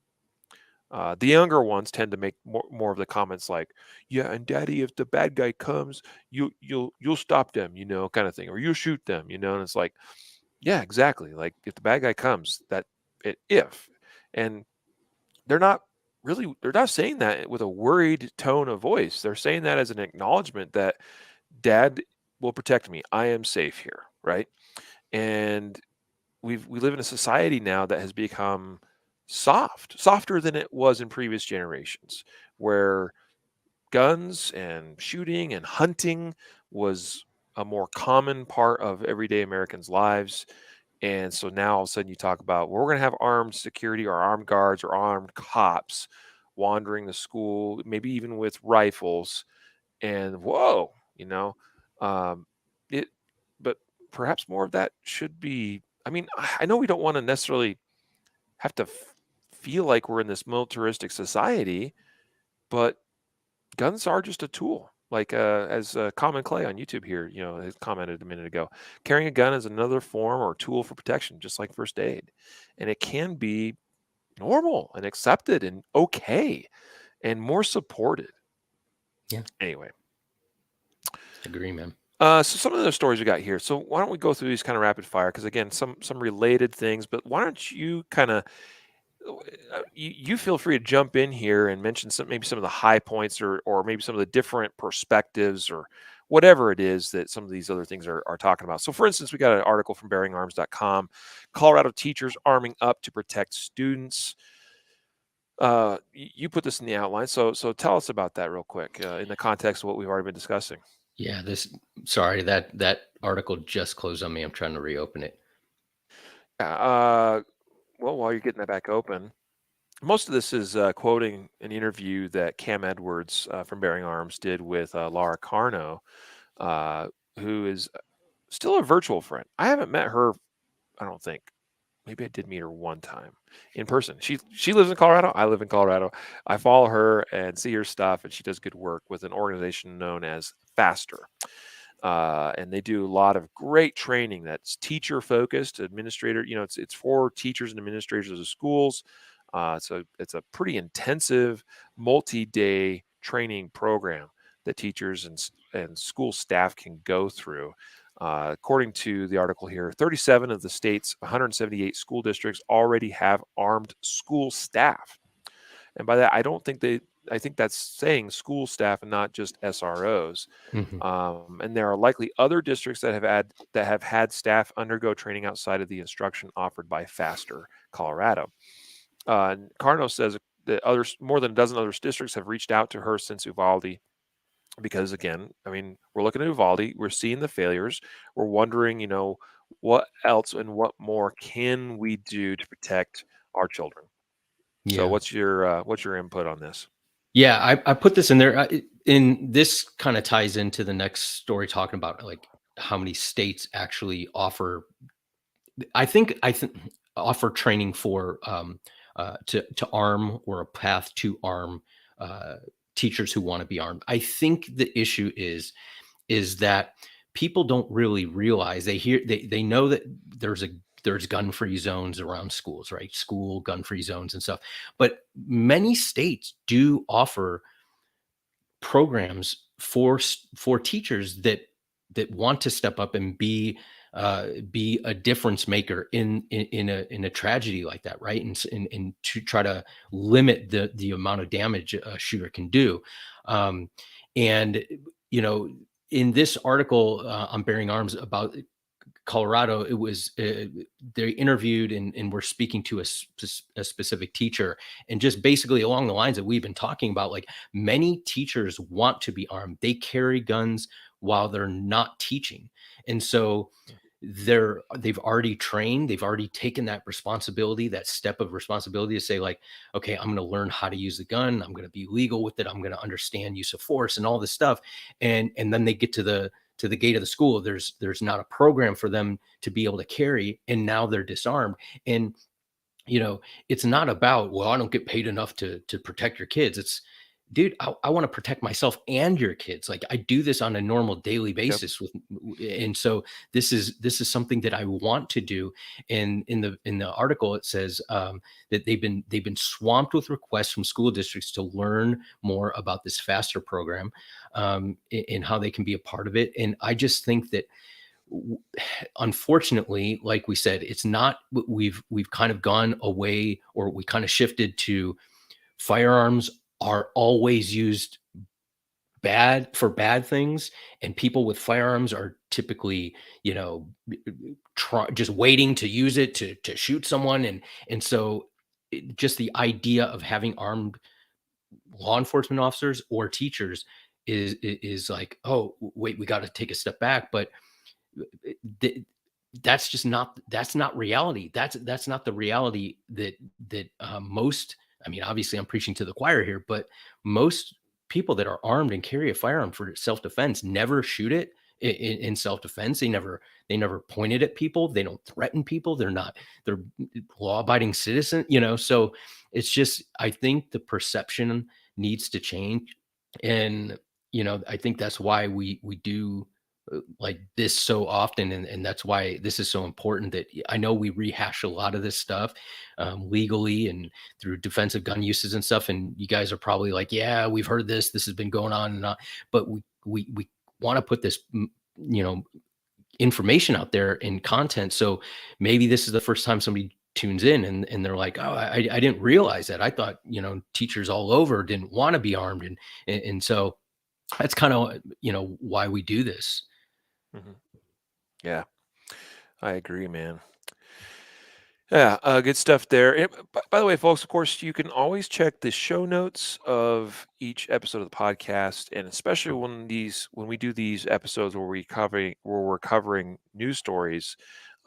The younger ones tend to make more of the comments like, "Yeah, and Daddy, if the bad guy comes, you'll stop them, kind of thing, or you'll shoot them, And it's like, yeah, exactly. Like if the bad guy comes, if, and they're not really, they're not saying that with a worried tone of voice. They're saying that as an acknowledgement that dad will protect me. I am safe here, right? And we live in a society now that has become softer than it was in previous generations, where guns and shooting and hunting was a more common part of everyday Americans' lives. And so now all of a sudden you talk about, well, we're going to have armed security or armed guards or armed cops wandering the school, maybe even with rifles. And whoa, um, it, but perhaps more of that should be. I mean, I know we don't want to necessarily have to feel like we're in this militaristic society, but guns are just a tool. Like as Common Clay on YouTube here, has commented a minute ago, carrying a gun is another form or tool for protection, just like first aid, and it can be normal and accepted and okay and more supported. Yeah. Anyway, Agree, man. so some of the stories we got here. So why don't we go through these kind of rapid fire? Because again, some related things. But why don't you kind of you feel free to jump in here and mention maybe some of the high points or maybe some of the different perspectives or whatever it is that some of these other things are talking about. So for instance, we got an article from bearingarms.com, Colorado teachers arming up to protect students. You put this in the outline. So tell us about that real quick in the context of what we've already been discussing. Yeah, sorry, that article just closed on me. I'm trying to reopen it. Well, while you're getting that back open, most of this is quoting an interview that Cam Edwards from Bearing Arms did with Laura Carno, who is still a virtual friend. I haven't met her, I don't think. Maybe I did meet her one time in person. She lives in Colorado. I live in Colorado. I follow her and see her stuff, and she does good work with an organization known as Faster. And they do a lot of great training that's teacher focused, administrator. It's for teachers and administrators of schools. So it's a pretty intensive multi-day training program that teachers and school staff can go through. According to the article here, 37 of the state's 178 school districts already have armed school staff. And by that, I think that's saying school staff and not just SROs. Mm-hmm. And there are likely other districts that have had staff undergo training outside of the instruction offered by Faster Colorado. Carno says that more than a dozen other districts have reached out to her since Uvalde, because again, I mean, we're looking at Uvalde, we're seeing the failures, we're wondering, what else and what more can we do to protect our children? Yeah. So what's your input on this? Yeah, I put this in there. This kind of ties into the next story, talking about like how many states actually offer. I think offer training for to arm, or a path to arm teachers who want to be armed. I think the issue is that people don't really realize. They know that there's gun-free zones around schools, right? School gun-free zones and stuff. But many states do offer programs for teachers that want to step up and be a difference maker in a tragedy like that, right? And to try to limit the amount of damage a shooter can do. And in this article on Bearing Arms about Colorado, it was they interviewed and were speaking to a specific teacher, and just basically along the lines that we've been talking about, like many teachers want to be armed. They carry guns while they're not teaching, and so they've already trained, they've already taken that responsibility, that step of responsibility to say like, okay, I'm going to learn how to use the gun, I'm going to be legal with it, I'm going to understand use of force and all this stuff, and then they get to the gate of the school. There's not a program for them to be able to carry, and now they're disarmed. And it's not about, well, I don't get paid enough to protect your kids. It's, dude, I want to protect myself and your kids. Like I do this on a normal daily basis and so this is something that I want to do. And in the article, it says that they've been swamped with requests from school districts to learn more about this Faster program, and how they can be a part of it. And I just think that, unfortunately, like we said, it's not, we've kind of gone away, or we kind of shifted to firearms are always used for bad things, and people with firearms are typically, just waiting to use it to shoot someone, and so just the idea of having armed law enforcement officers or teachers is like, oh wait, we got to take a step back. But th- that's not reality. That's not the reality that most, I mean, obviously I'm preaching to the choir here, but most people that are armed and carry a firearm for self-defense never shoot it in self-defense. They never pointed at people. They don't threaten people. They're law-abiding citizen, so it's just, I think the perception needs to change. And I think that's why we do like this so often, and that's why this is so important. That I know we rehash a lot of this stuff legally and through defensive gun uses and stuff, and you guys are probably like, yeah, we've heard this has been going on and on, but we want to put this information out there in content. So maybe this is the first time somebody tunes in and they're like, oh, I didn't realize that. I thought teachers all over didn't want to be armed, and so that's kind of why we do this. Mhm. Yeah, I agree, man. Yeah, good stuff there. By the way, folks, of course, you can always check the show notes of each episode of the podcast, and especially when we do these episodes where we're covering news stories,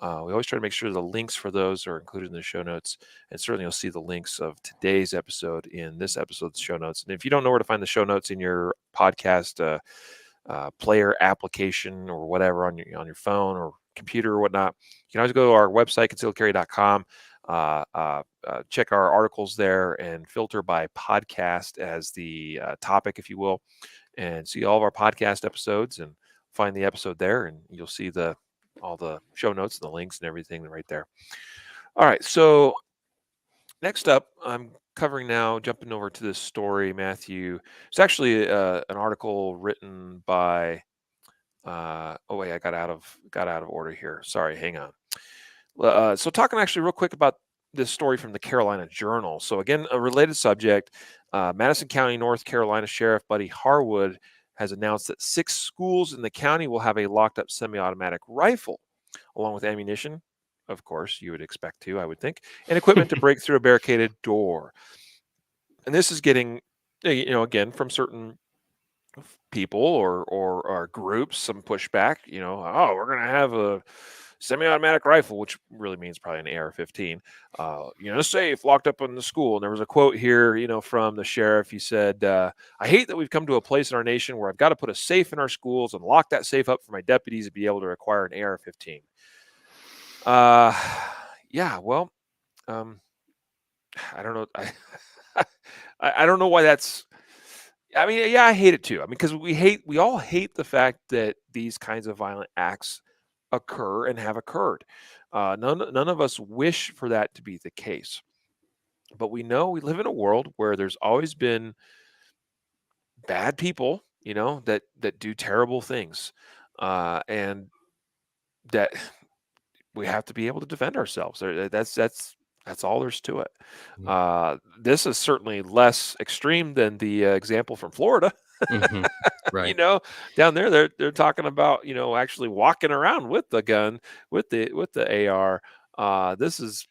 we always try to make sure the links for those are included in the show notes. And certainly, you'll see the links of today's episode in this episode's show notes. And if you don't know where to find the show notes in your podcast player application or whatever on your phone or computer or whatnot, you can always go to our website, concealedcarry.com, check our articles there and filter by podcast as the topic, if you will, and see all of our podcast episodes and find the episode there, and you'll see all the show notes and the links and everything right there. All right, so next up, I'm covering now, jumping over to this story, Matthew. It's actually an article written by. Oh wait, I got out of order here. Sorry, hang on. So talking actually real quick about this story from the Carolina Journal. So again, a related subject. Madison County, North Carolina Sheriff Buddy Harwood has announced that 6 schools in the county will have a locked-up semi-automatic rifle, along with ammunition. Of course, you would expect to, I would think, and equipment to break through a barricaded door. And this is getting, again, from certain people or groups, some pushback. Oh, we're going to have a semi-automatic rifle, which really means probably an AR-15. Safe, locked up in the school. And there was a quote here, from the sheriff. He said, "I hate that we've come to a place in our nation where I've got to put a safe in our schools and lock that safe up for my deputies to be able to acquire an AR-15." Yeah, well, I don't know. I don't know why that's. I mean, yeah, I hate it too. I mean, because we all hate the fact that these kinds of violent acts occur and have occurred. None of us wish for that to be the case, but we know we live in a world where there's always been bad people, that do terrible things, and that we have to be able to defend ourselves. That's all there's to it. This is certainly less extreme than the example from Florida. Mm-hmm. Right. Down there, they're talking about actually walking around with the gun, with the AR. This is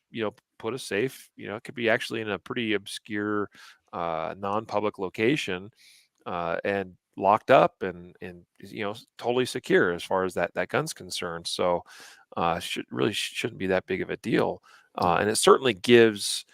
put a safe. It could be actually in a pretty obscure, non-public location, and locked up and totally secure as far as that gun's concerned. So shouldn't be that big of a deal. And it certainly gives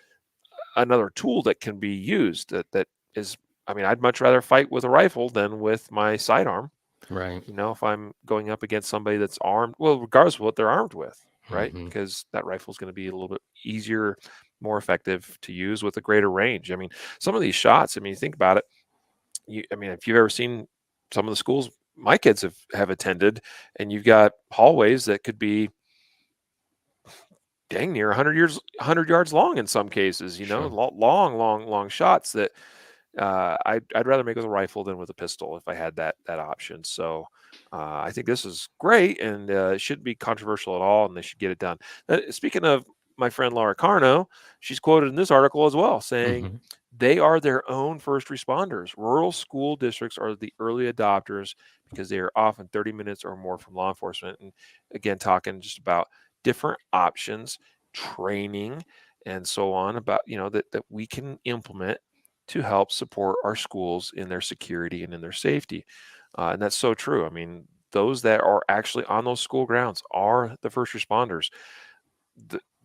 another tool that can be used that is, I mean, I'd much rather fight with a rifle than with my sidearm. Right. If I'm going up against somebody that's armed, well, regardless of what they're armed with, right? Mm-hmm. Because that rifle is going to be a little bit easier, more effective to use with a greater range. I mean, some of these shots, I mean, think about it. If you've ever seen some of the schools my kids have attended, and you've got hallways that could be dang near 100 yards long in some cases, Sure. long shots that I'd rather make with a rifle than with a pistol if I had that option. So I think this is great, and it shouldn't be controversial at all, and they should get it done. Speaking of my friend Laura Carno, she's quoted in this article as well, saying Mhm. they are their own first responders. Rural school districts are the early adopters because they are often 30 minutes or more from law enforcement. And again, talking just about different options, training, and so on about, that we can implement to help support our schools in their security and in their safety. And that's so true. I mean, those that are actually on those school grounds are the first responders.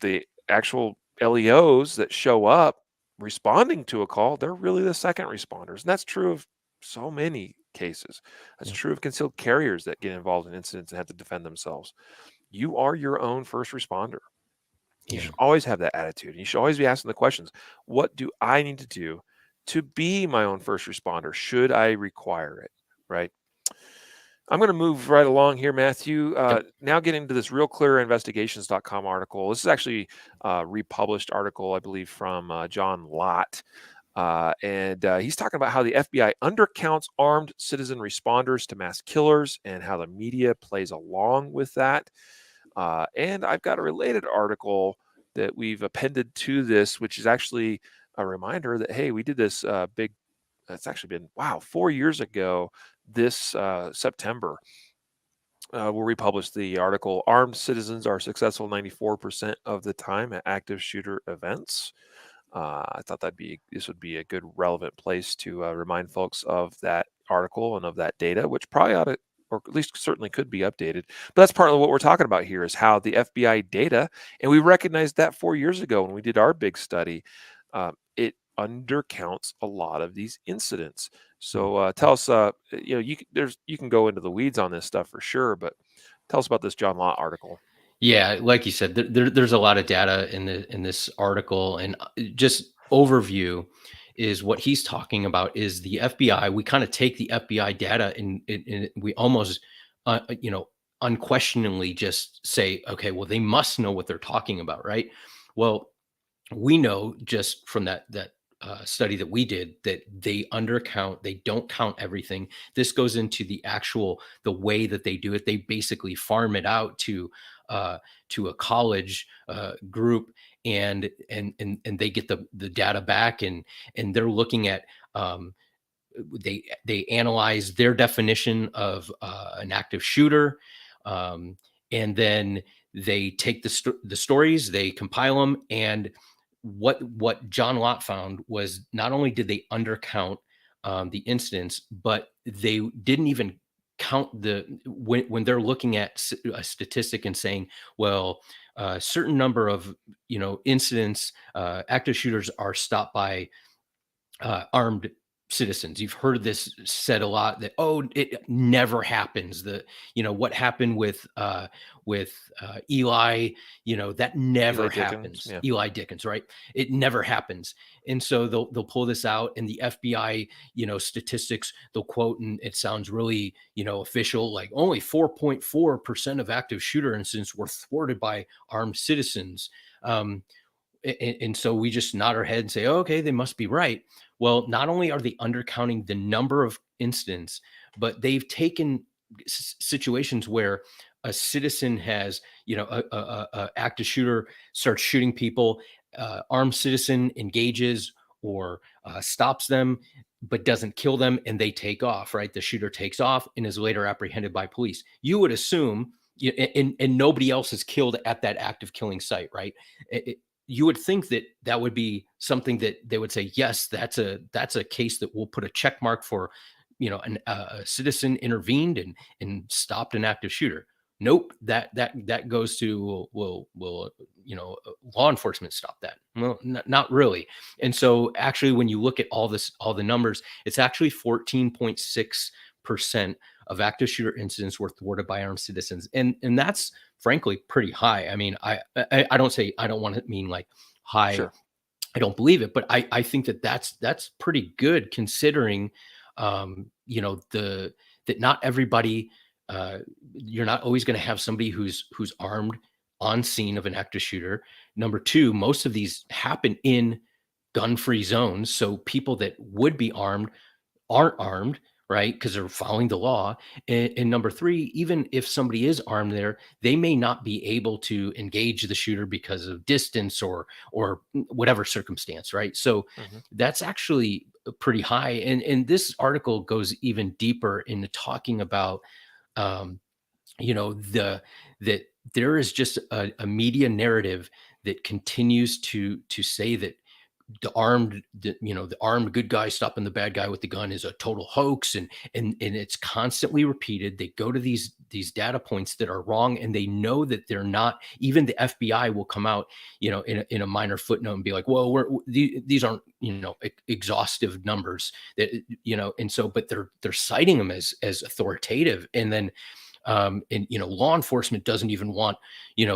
The actual LEOs that show up responding to a call, they're really the second responders. And that's true of so many cases. That's Yeah. true of concealed carriers that get involved in incidents and have to defend themselves. You are your own first responder. You Yeah. should always have that attitude. You should always be asking the questions, what do I need to do to be my own first responder? Should I require it? Right? I'm going to move right along here, Matthew. Yep. Now getting into this realclearinvestigations.com article. This is actually a republished article, I believe, from John Lott. And he's talking about how the FBI undercounts armed citizen responders to mass killers and how the media plays along with that. And I've got a related article that we've appended to this, which is actually a reminder that, hey, we did this big, it's actually been, 4 years ago this September, where we published the article, Armed Citizens Are Successful 94% of the Time at Active Shooter Events. I thought this would be a good relevant place to remind folks of that article and of that data, which probably ought to, or at least certainly could be updated. But that's part of what we're talking about here is how the FBI data, and we recognized that 4 years ago when we did our big study, it undercounts a lot of these incidents. So tell us, you can go into the weeds on this stuff for sure, but tell us about this John Lott article. Yeah, like you said, there's a lot of data in this article, and just overview is what he's talking about is the FBI. We kind of take the FBI data and we almost, unquestioningly just say, okay, well, they must know what they're talking about, right? Well, we know just from that study that we did that they undercount, they don't count everything. This goes into the way that they do it. They basically farm it out to a college group, and they get the data back, and they're looking at, they analyze their definition of an active shooter, and then they take the stories, they compile them, and what John Lott found was not only did they undercount the incidents, but they didn't even count when they're looking at a statistic and saying, well, a certain number of incidents, active shooters are stopped by armed citizens. You've heard this said a lot that, oh, it never happens. What happened with Eli, that Eli never Dickens, happens. yeah. Eli Dickens, right? It never happens. And so they'll pull this out, and the FBI, statistics, they'll quote, and it sounds really, official, like only 4.4% of active shooter incidents were thwarted by armed citizens. And so we just nod our head and say, oh, okay, they must be right. Well, not only are they undercounting the number of incidents, but they've taken situations where a citizen has, a active shooter starts shooting people, armed citizen engages or stops them, but doesn't kill them, and they take off, right? The shooter takes off and is later apprehended by police. You would assume, and nobody else is killed at that active killing site, right? You would think that would be something that they would say, yes, that's a case that we'll put a check mark for, a citizen intervened and stopped an active shooter. Nope, that goes to, will law enforcement stop that? Well, not really. And so actually, when you look at all the numbers, it's actually 14.6% of active shooter incidents were thwarted by armed citizens, and that's frankly pretty high. I mean, I don't say, I don't want to mean like high. Sure. I don't believe it, but I think that's pretty good considering, that not everybody, you're not always going to have somebody who's armed on scene of an active shooter. Number two, most of these happen in gun-free zones, so people that would be armed aren't armed, right? Because they're following the law. And number three, even if somebody is armed there, they may not be able to engage the shooter because of distance or whatever circumstance, right? So Mhm. that's actually pretty high. And this article goes even deeper into talking about um, that there is just a media narrative that continues to say that the armed good guy stopping the bad guy with the gun is a total hoax, and it's constantly repeated. They go to these data points that are wrong, and they know that they're not. Even the FBI will come out, in a minor footnote and be like, well, these aren't, exhaustive numbers that, and so, but they're citing them as authoritative. And then and law enforcement doesn't even want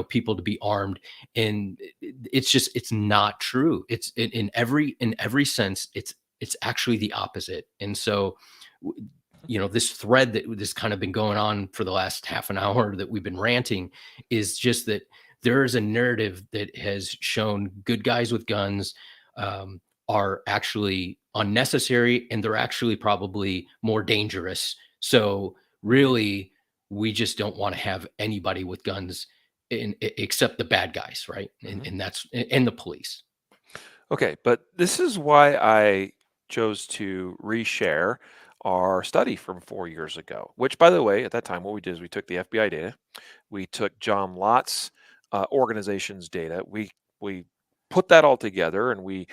people to be armed. And it's not true. It's in every sense, it's actually the opposite. And so this thread that this kind of been going on for the last half an hour that we've been ranting is just that there is a narrative that has shown good guys with guns are actually unnecessary, and they're actually probably more dangerous. So really, we just don't want to have anybody with guns except the bad guys, right? And, Mhm. and that's and the police. Okay, but this is why I chose to reshare our study from 4 years ago, which, by the way, at that time, what we did is we took the FBI data, we took John Lott's organization's data, we put that all together, and we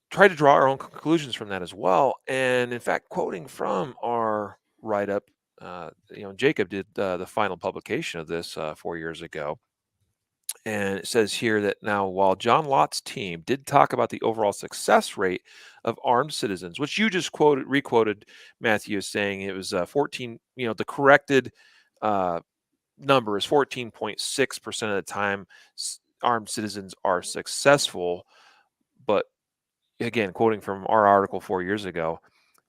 tried to draw our own conclusions from that as well. And in fact, quoting from our write up, Jacob did the final publication of this 4 years ago. And it says here that now, while John Lott's team did talk about the overall success rate of armed citizens, which you just requoted Matthew as saying it was 14, the corrected uh, number is 14.6% of the time armed citizens are successful. But again, quoting from our article 4 years ago,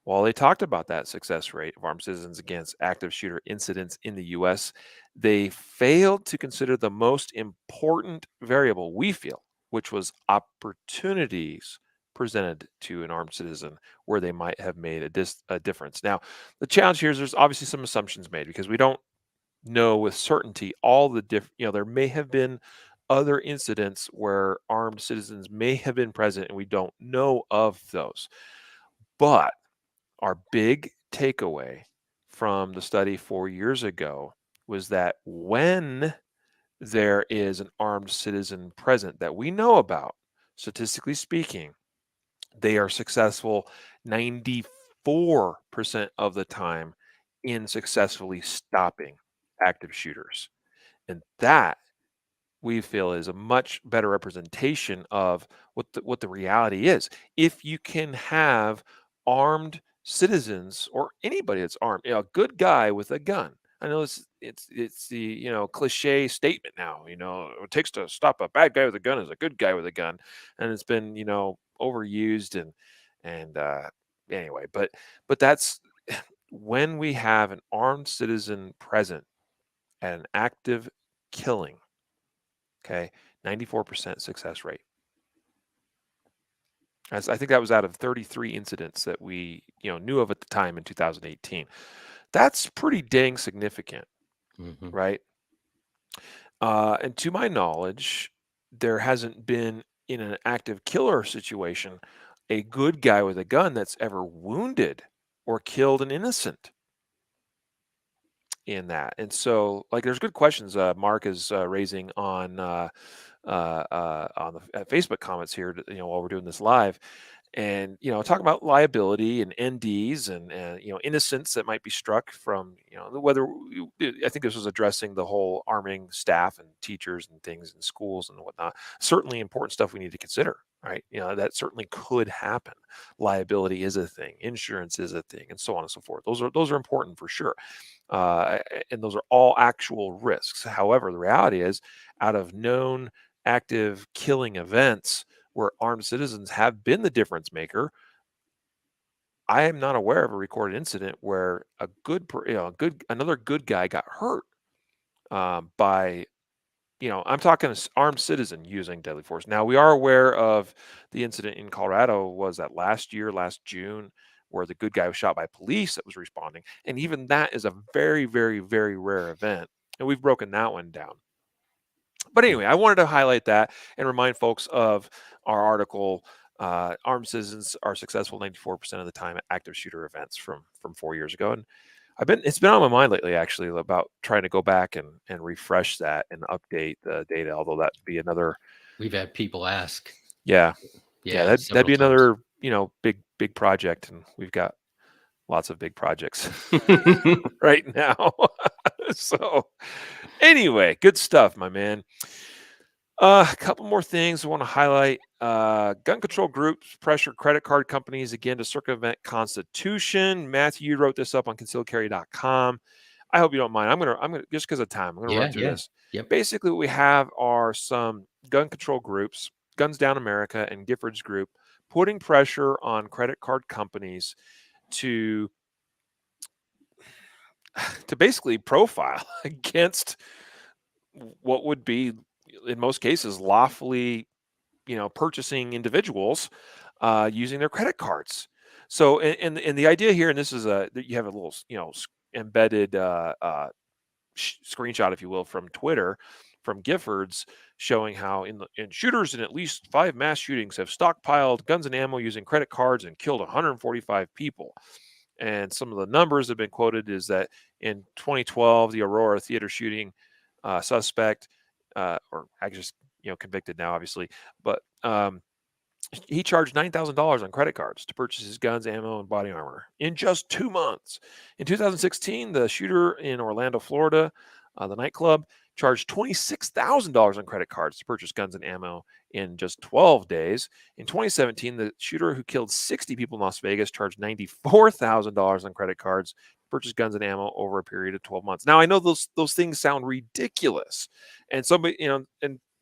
while they talked about that success rate of armed citizens against active shooter incidents in the US, they failed to consider the most important variable we feel, which was opportunities presented to an armed citizen where they might have made a difference. Now, the challenge here is there's obviously some assumptions made because we don't know with certainty all the there may have been other incidents where armed citizens may have been present and we don't know of those. But our big takeaway from the study 4 years ago was that when there is an armed citizen present that we know about, statistically speaking, they are successful 94% of the time in successfully stopping active shooters. And that we feel is a much better representation of what the reality is. If you can have armed citizens or anybody that's armed, a good guy with a gun. I know it's the cliche statement now. It takes to stop a bad guy with a gun is a good guy with a gun, and it's been overused and anyway. But that's when we have an armed citizen present at an active killing. Okay, 94% success rate. As I think that was out of 33 incidents that we, knew of at the time in 2018. That's pretty dang significant, Mhm. right? And to my knowledge, there hasn't been in an active killer situation a good guy with a gun that's ever wounded or killed an innocent in that. And so, like, there's good questions Mark is raising on the Facebook comments here, while we're doing this live, and talking about liability and NDs and innocents that might be struck from whether I think this was addressing the whole arming staff and teachers and things in schools and whatnot. Certainly important stuff we need to consider, right? That certainly could happen. Liability is a thing, insurance is a thing, and so on and so forth. Those are important for sure, and those are all actual risks. However, the reality is, out of known active killing events where armed citizens have been the difference maker, I am not aware of a recorded incident where another good guy got hurt by I'm talking armed citizen using deadly force. Now we are aware of the incident in Colorado. Was that last year, last June, where the good guy was shot by police that was responding. And even that is a very, very, very rare event. And we've broken that one down. But anyway, I wanted to highlight that and remind folks of our article, Armed Citizens Are Successful 94% of the Time at Active Shooter Events from 4 years ago. And it's been on my mind lately, actually, about trying to go back and refresh that and update the data, although that'd be another. We've had people ask. Yeah. That'd be times. another, big project. And we've got lots of big projects right now. So anyway, good stuff, my man. A couple more things I want to highlight. Gun control groups pressure credit card companies again to circumvent Constitution. Matthew, you wrote this up on concealedcarry.com. I hope you don't mind. I'm gonna just because of time, I'm gonna run through this. Yep. Basically, what we have are some gun control groups, Guns Down America and Gifford's group, putting pressure on credit card companies to basically profile against what would be, in most cases, lawfully, purchasing individuals using their credit cards. So, and the idea here, and this is that you have a little, embedded screenshot, if you will, from Twitter, from Giffords, showing how in shooters in at least 5 mass shootings have stockpiled guns and ammo using credit cards and killed 145 people. And some of the numbers that have been quoted is that in 2012, the Aurora theater shooting suspect, or I just, convicted now, obviously, but he charged $9,000 on credit cards to purchase his guns, ammo, and body armor in just 2 months. In 2016, the shooter in Orlando, Florida, the nightclub, charged $26,000 on credit cards to purchase guns and ammo in just 12 days. In 2017, the shooter who killed 60 people in Las Vegas charged $94,000 on credit cards to purchase guns and ammo over a period of 12 months. Now, I know those things sound ridiculous, and somebody, and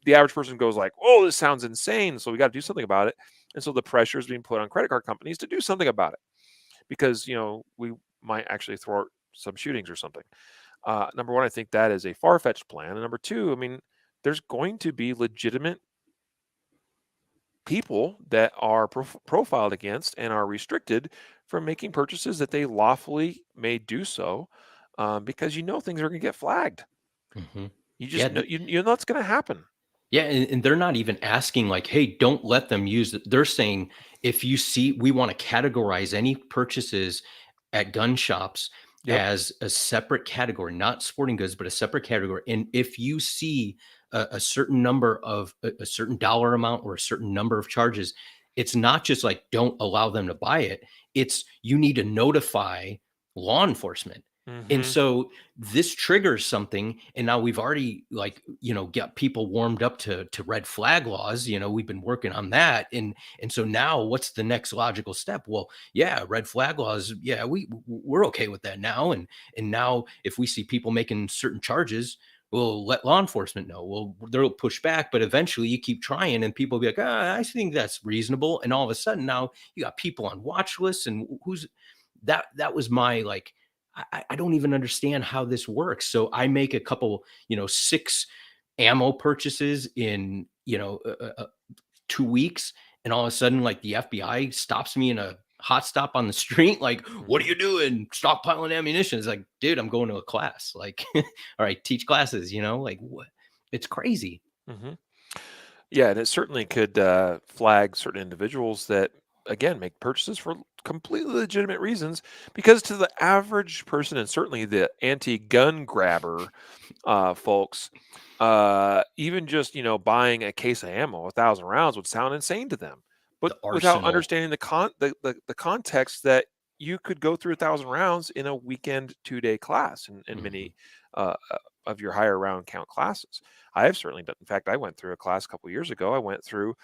the average person goes like, "Oh, this sounds insane, so we got to do something about it." And so the pressure is being put on credit card companies to do something about it, because we might actually thwart some shootings or something. Number one, I think that is a far-fetched plan. And number two, I mean, there's going to be legitimate people that are profiled against and are restricted from making purchases that they lawfully may do so, because things are going to get flagged. Mm-hmm. You just know, it's going to happen. Yeah, and they're not even asking like, "Hey, don't let them use it." They're saying, "If you see, we want to categorize any purchases at gun shops as a separate category, not sporting goods, but a separate category. And if you see a certain number of a certain dollar amount or a certain number of charges, it's not just like don't allow them to buy it. It's you need to notify law enforcement." And so this triggers something, and now we've already got people warmed up to red flag laws. We've been working on that, and so now what's the next logical step? Well, yeah, red flag laws. Yeah, we're okay with that now, and now if we see people making certain charges, we'll let law enforcement know. Well, they'll push back, but eventually you keep trying, and people will be like, I think that's reasonable, and all of a sudden now you got people on watch lists, and who's that? That was my like. I don't even understand how this works. So I make a couple, 6 ammo purchases in, 2 weeks. And all of a sudden, like the FBI stops me in a hot stop on the street. Like, what are you doing? Stockpiling ammunition. It's like, dude, I'm going to a class. Like, all right, teach classes, like what? It's crazy. Yeah, and it certainly could flag certain individuals that, again, make purchases for completely legitimate reasons, because to the average person, and certainly the anti-gun grabber folks, even just buying a case of ammo, 1,000 rounds, would sound insane to them. But without understanding the context that you could go through 1,000 rounds in a weekend 2-day class in many of your higher round count classes. I have certainly done. In fact, I went through a class a couple years ago. I went through,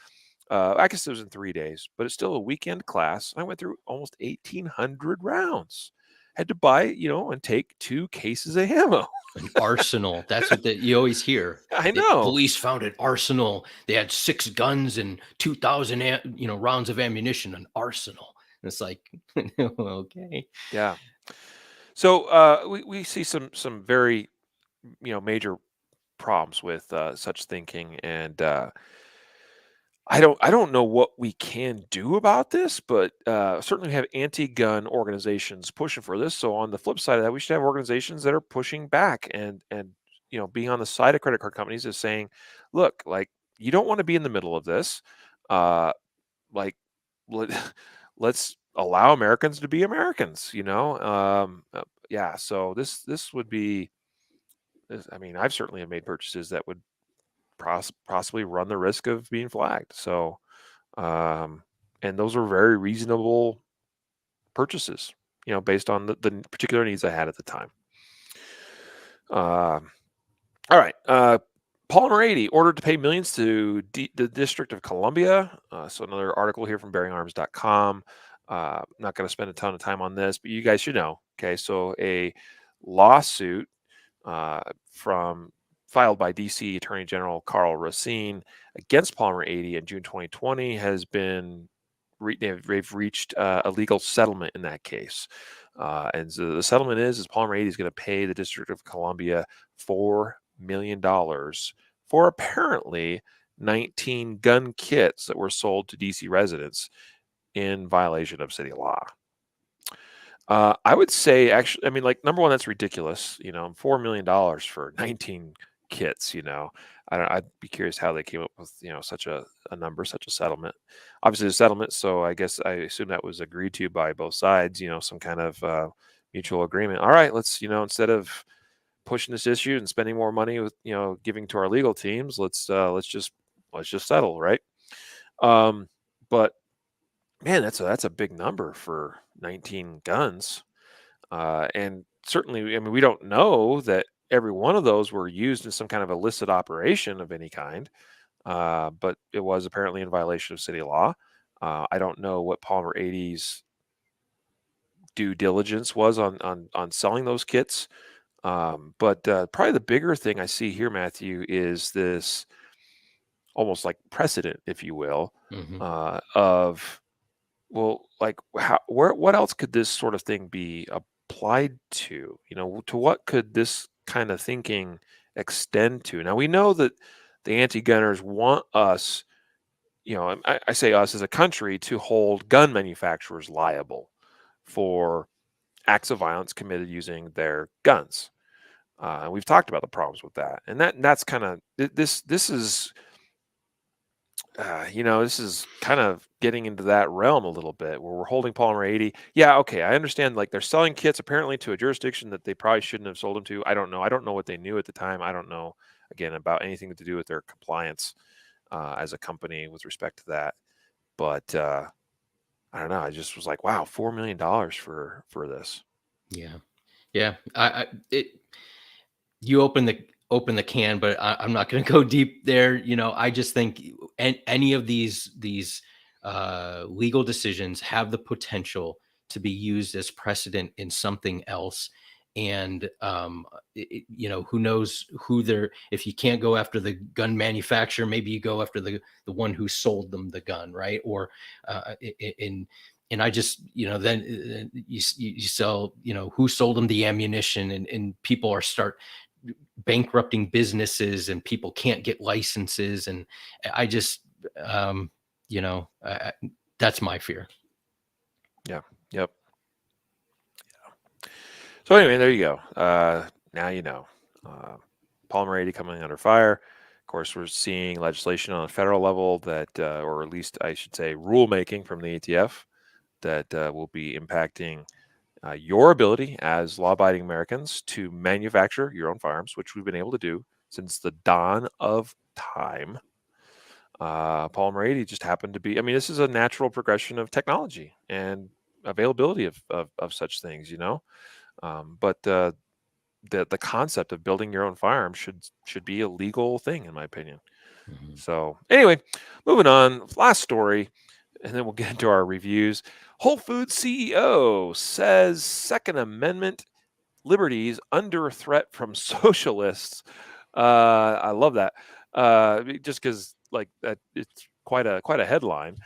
I guess it was in 3 days, but it's still a weekend class. I went through almost 1,800 rounds. Had to buy, and take 2 cases of ammo. An arsenal. That's what you always hear. I know. Police found an arsenal. They had 6 guns and 2,000, rounds of ammunition. An arsenal. And it's like, okay. Yeah. So we see some very, major problems with such thinking, and I don't know what we can do about this, but certainly we have anti-gun organizations pushing for this. So on the flip side of that, we should have organizations that are pushing back and being on the side of credit card companies is saying, look, like you don't want to be in the middle of this. Like let, let's allow Americans to be Americans. Yeah. So this would be. I mean, I've certainly have made purchases that would possibly run the risk of being flagged. So. And those are very reasonable purchases, based on the particular needs I had at the time. All right. Polymer 80 ordered to pay millions to the District of Columbia. So another article here from bearingarms.com. I'm not going to spend a ton of time on this, but you guys should know. Okay. So a lawsuit filed by DC Attorney General Carl Racine against Polymer 80 in June 2020 has been they've reached a legal settlement in that case. And so the settlement is Polymer 80 is going to pay the District of Columbia $4 million for apparently 19 gun kits that were sold to DC residents in violation of city law. I would say, actually, I mean, like, number one, that's ridiculous. $4 million for 19 kits. I'd be curious how they came up with such a number, such a settlement. Obviously, a settlement, so I guess I assume that was agreed to by both sides. Some kind of mutual agreement. All right, let's instead of pushing this issue and spending more money with giving to our legal teams, let's just settle, right? But man, that's a big number for 19 guns. And certainly, I mean, we don't know that every one of those were used in some kind of illicit operation of any kind, but it was apparently in violation of city law. I don't know what Polymer 80's due diligence was on selling those kits. But probably the bigger thing I see here, Matthew, is this almost like precedent, if you will, of, well, like what else could this sort of thing be applied to? To what could this kind of thinking extend to? Now we know that the anti-gunners want us, I say us as a country, to hold gun manufacturers liable for acts of violence committed using their guns. And we've talked about the problems with that, and that's kind of this is. This is kind of getting into that realm a little bit where we're holding Polymer 80. Yeah, okay, I understand. Like, they're selling kits apparently to a jurisdiction that they probably shouldn't have sold them to. I don't know. I don't know what they knew at the time. I don't know, again, about anything to do with their compliance as a company with respect to that. But I don't know. I just was like, wow, $4 million for this. Yeah. You open the can, but I'm not going to go deep there. I just think any of these legal decisions have the potential to be used as precedent in something else. And who knows who they're, if you can't go after the gun manufacturer, maybe you go after the one who sold them the gun, right? Or and I just, then you sell, who sold them the ammunition, and people start bankrupting businesses, and people can't get licenses. And I just, that's my fear. Yeah. Yep. So anyway, there you go. Now you know. Polymer 80 coming under fire. Of course, we're seeing legislation on a federal level that, or at least I should say, rulemaking from the ATF that will be impacting your ability as law-abiding Americans to manufacture your own firearms, which we've been able to do since the dawn of time. Polymer 80 just happened to be, I mean, this is a natural progression of technology and availability of such things, but the concept of building your own firearm should be a legal thing, in my opinion. So anyway, moving on, last story, and then we'll get into our reviews. Whole Foods CEO says Second Amendment liberties under threat from socialists. I love that, just because like that, it's quite a headline,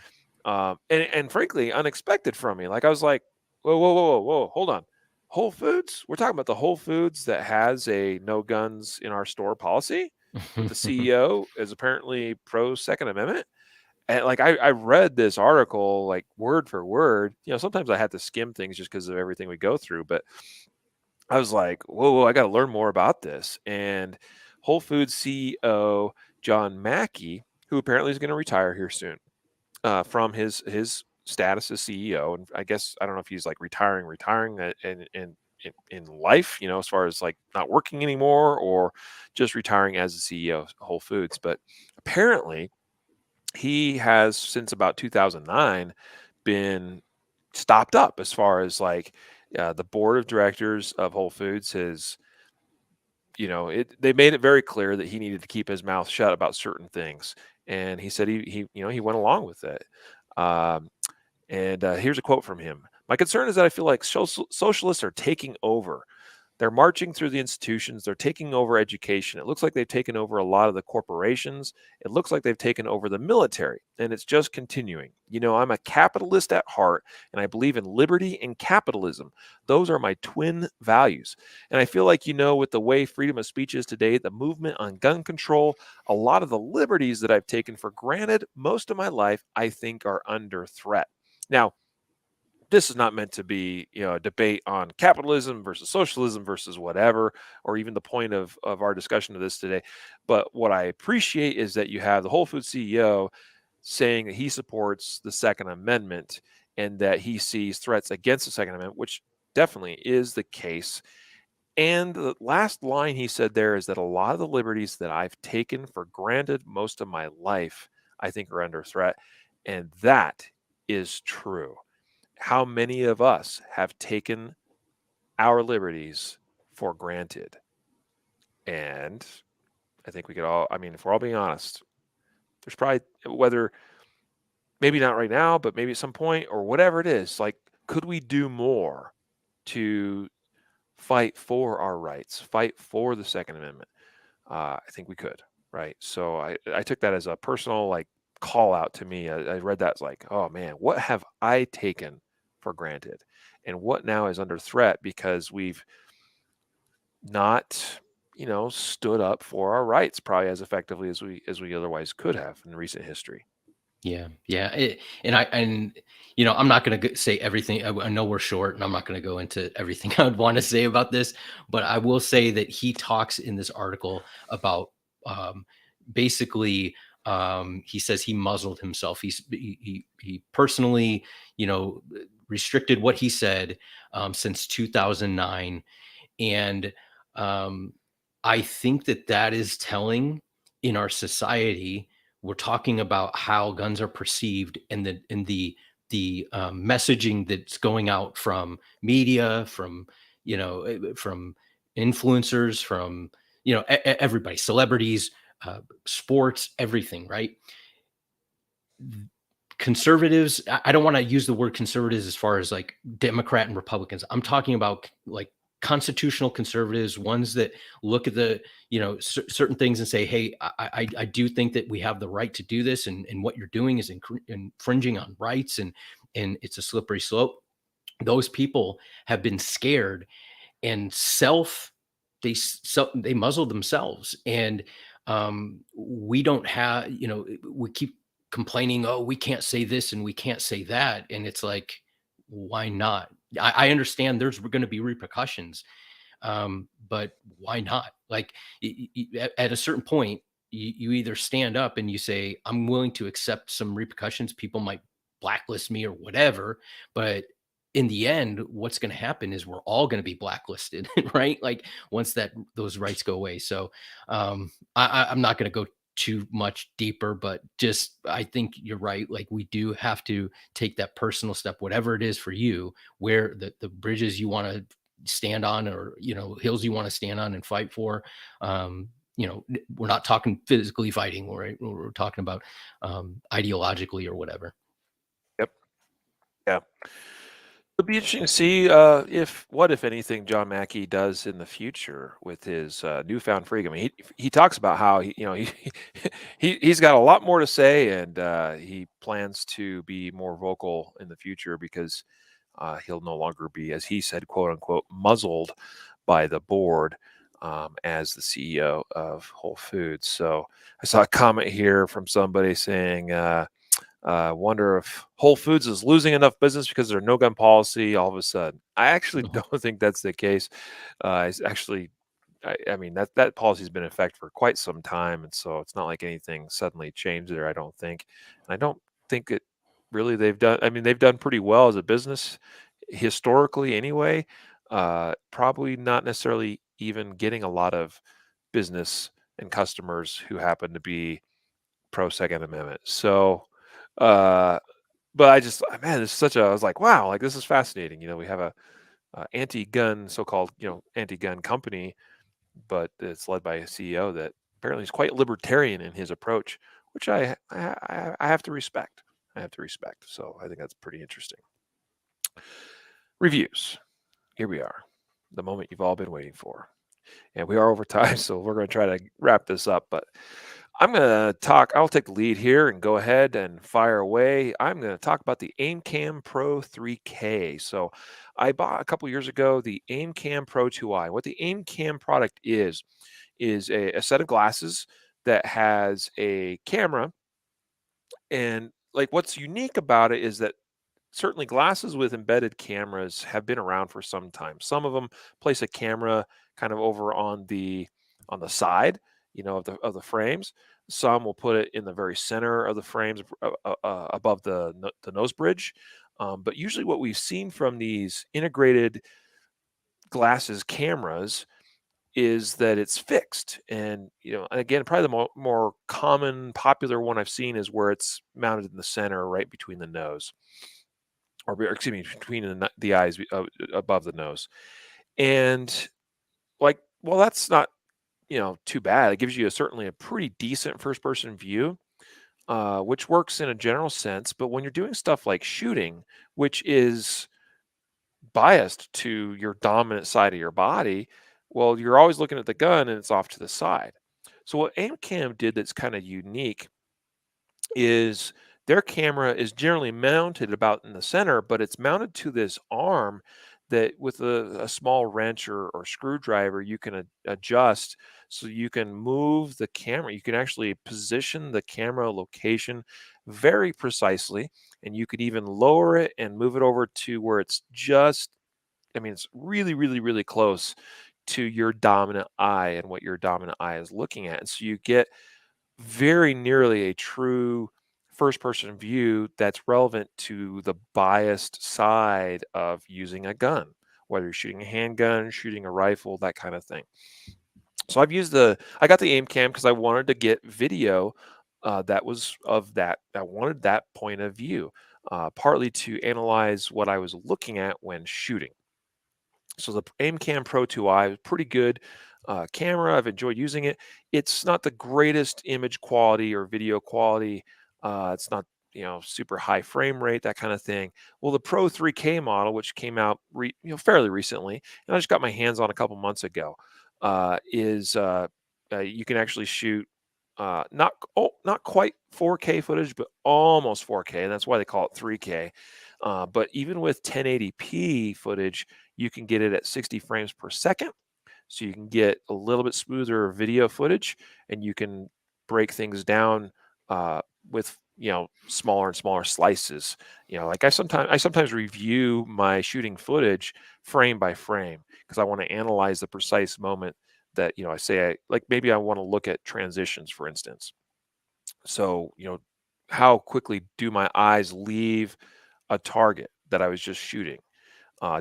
and frankly unexpected from me. Like, I was like, whoa, hold on. Whole Foods? We're talking about the Whole Foods that has a no guns in our store policy, but the CEO is apparently pro Second Amendment. And like I read this article like word for word. Sometimes I had to skim things just because of everything we go through, but I was like, whoa, I got to learn more about this. And Whole Foods CEO John Mackey, who apparently is going to retire here soon from his status as CEO, and I guess I don't know if he's like retiring in life, as far as like not working anymore, or just retiring as the CEO of Whole Foods. But apparently, he has since about 2009 been stopped up as far as like the board of directors of Whole Foods has, they made it very clear that he needed to keep his mouth shut about certain things, and he said he went along with it. Um, and here's a quote from him: "My concern is that I feel like socialists are taking over. They're marching through the institutions. They're taking over education. It looks like they've taken over a lot of the corporations. It looks like they've taken over the military, and it's just continuing. I'm a capitalist at heart, and I believe in liberty and capitalism. Those are my twin values. And I feel like, with the way freedom of speech is today, the movement on gun control, a lot of the liberties that I've taken for granted most of my life, I think are under threat." Now, this is not meant to be, a debate on capitalism versus socialism versus whatever, or even the point of our discussion of this today. But what I appreciate is that you have the Whole Foods CEO saying that he supports the Second Amendment and that he sees threats against the Second Amendment, which definitely is the case. And the last line he said there is that a lot of the liberties that I've taken for granted most of my life, I think are under threat. And that is true. How many of us have taken our liberties for granted? And I think we could all, if we're all being honest, there's probably, whether maybe not right now, but maybe at some point or whatever it is, like, could we do more to fight for our rights, fight for the Second Amendment? I think we could, right? So I took that as a personal, like, call out to me. I read that as like, oh man, what have I taken for granted, and what now is under threat because we've not, stood up for our rights probably as effectively as we otherwise could have in recent history. Yeah, yeah, I'm not going to say everything. I know we're short, and I'm not going to go into everything I would want to say about this. But I will say that he talks in this article about basically. He says he muzzled himself. He personally, restricted what he said since 2009, and I think that is telling in our society. We're talking about how guns are perceived, and the messaging that's going out from media, from from influencers, from everybody, celebrities, sports, everything, right? Conservatives, I don't want to use the word conservatives as far as like Democrat and Republicans. I'm talking about like constitutional conservatives, ones that look at the certain things and say, hey, I do think that we have the right to do this, and what you're doing is infringing on rights, and it's a slippery slope. Those people have been scared and they muzzle themselves, and we don't have, we keep complaining, oh, we can't say this and we can't say that, and it's like, why not? I understand there's going to be repercussions, but why not? Like, at a certain point, you either stand up and you say, I'm willing to accept some repercussions. People might blacklist me or whatever, but in the end, what's going to happen is we're all going to be blacklisted, right? Like, once those rights go away. So I'm not going to go too much deeper, but just, I think you're right. Like, we do have to take that personal step, whatever it is for you, where the bridges you want to stand on, or hills you want to stand on and fight for. We're not talking physically fighting, right? We're talking about ideologically or whatever. Yep. Yeah. It'll be interesting to see if anything John Mackey does in the future with his newfound freedom. I mean, he talks about how he's got a lot more to say, and he plans to be more vocal in the future because he'll no longer be, as he said, quote unquote, muzzled by the board as the CEO of Whole Foods. So I saw a comment here from somebody saying, Wonder if Whole Foods is losing enough business because their no gun policy all of a sudden. I actually don't think that's the case. It's actually, I mean, that policy has been in effect for quite some time, and so it's not like anything suddenly changed there. I don't think, and I don't think it really they've done. I mean, they've done pretty well as a business historically, anyway. Probably not necessarily even getting a lot of business and customers who happen to be pro Second Amendment. So, uh, but I just, man, it's such a. I was like, wow, like this is fascinating. We have a anti-gun, so-called, anti-gun company, but it's led by a CEO that apparently is quite libertarian in his approach, which I have to respect. I have to respect. So I think that's pretty interesting. Reviews. Here we are, the moment you've all been waiting for. And we are over time, so we're going to try to wrap this up. But I'm going to talk, I'll take the lead here and go ahead and fire away. I'm going to talk about the AimCam Pro 3K. So I bought a couple years ago the AimCam Pro 2i. What the AimCam product is a set of glasses that has a camera. And like what's unique about it is that certainly glasses with embedded cameras have been around for some time. Some of them place a camera kind of over on the side, of the frames. Some will put it in the very center of the frames, above the nose bridge. But usually, what we've seen from these integrated glasses cameras is that it's fixed. And again, probably the more common, popular one I've seen is where it's mounted in the center, right between the nose, or excuse me, between the eyes, above the nose. And like, well, that's not too bad. It gives you certainly a pretty decent first person view, which works in a general sense. But when you're doing stuff like shooting, which is biased to your dominant side of your body, well, you're always looking at the gun and it's off to the side. So what AimCam did that's kind of unique is their camera is generally mounted about in the center, but it's mounted to this arm that with a small wrench or screwdriver, you can adjust, so you can move the camera. You can actually position the camera location very precisely, and you could even lower it and move it over to where it's just, I mean, it's really, really, really close to your dominant eye and what your dominant eye is looking at. And so you get very nearly a true first person view that's relevant to the biased side of using a gun, whether you're shooting a handgun, shooting a rifle, that kind of thing. So I got the aim cam because I wanted to get video that was of that. I wanted that point of view, partly to analyze what I was looking at when shooting. So the AimCam Pro 2i is pretty good camera. I've enjoyed using it. It's not the greatest image quality or video quality. It's not super high frame rate, that kind of thing. Well, the Pro 3K model, which came out fairly recently, and I just got my hands on a couple months ago, is you can actually shoot not quite 4K footage, but almost 4K, and that's why they call it 3K. But even with 1080p footage, you can get it at 60 frames per second. So you can get a little bit smoother video footage, and you can break things down with smaller and smaller slices. Like I sometimes review my shooting footage frame by frame because I want to analyze the precise moment that I say maybe I want to look at transitions, for instance. So how quickly do my eyes leave a target that I was just shooting?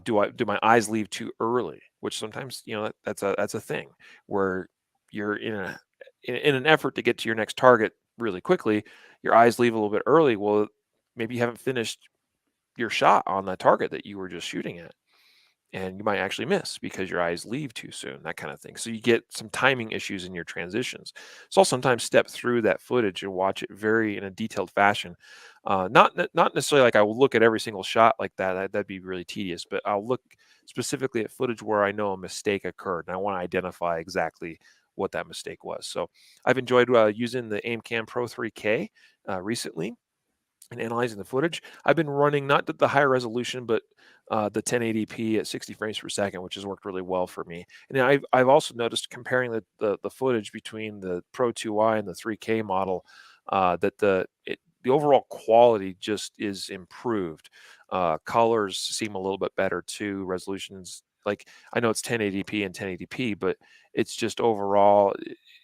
Do my eyes leave too early? Which sometimes that's a thing where you're in an effort to get to your next target really quickly, your eyes leave a little bit early. Well, maybe you haven't finished your shot on the target that you were just shooting at, and you might actually miss because your eyes leave too soon, that kind of thing. So you get some timing issues in your transitions. So I'll sometimes step through that footage and watch it very in a detailed fashion. Not necessarily like I will look at every single shot like that. That'd be really tedious. But I'll look specifically at footage where I know a mistake occurred, and I want to identify exactly what that mistake was. So I've enjoyed using the AimCam Pro 3K recently and analyzing the footage. I've been running not the higher resolution, but the 1080p at 60 frames per second, which has worked really well for me. And I've also noticed, comparing the footage between the Pro 2i and the 3K model, that the overall quality just is improved. Colors seem a little bit better too. Resolutions, like I know it's 1080p and 1080p, but it's just overall,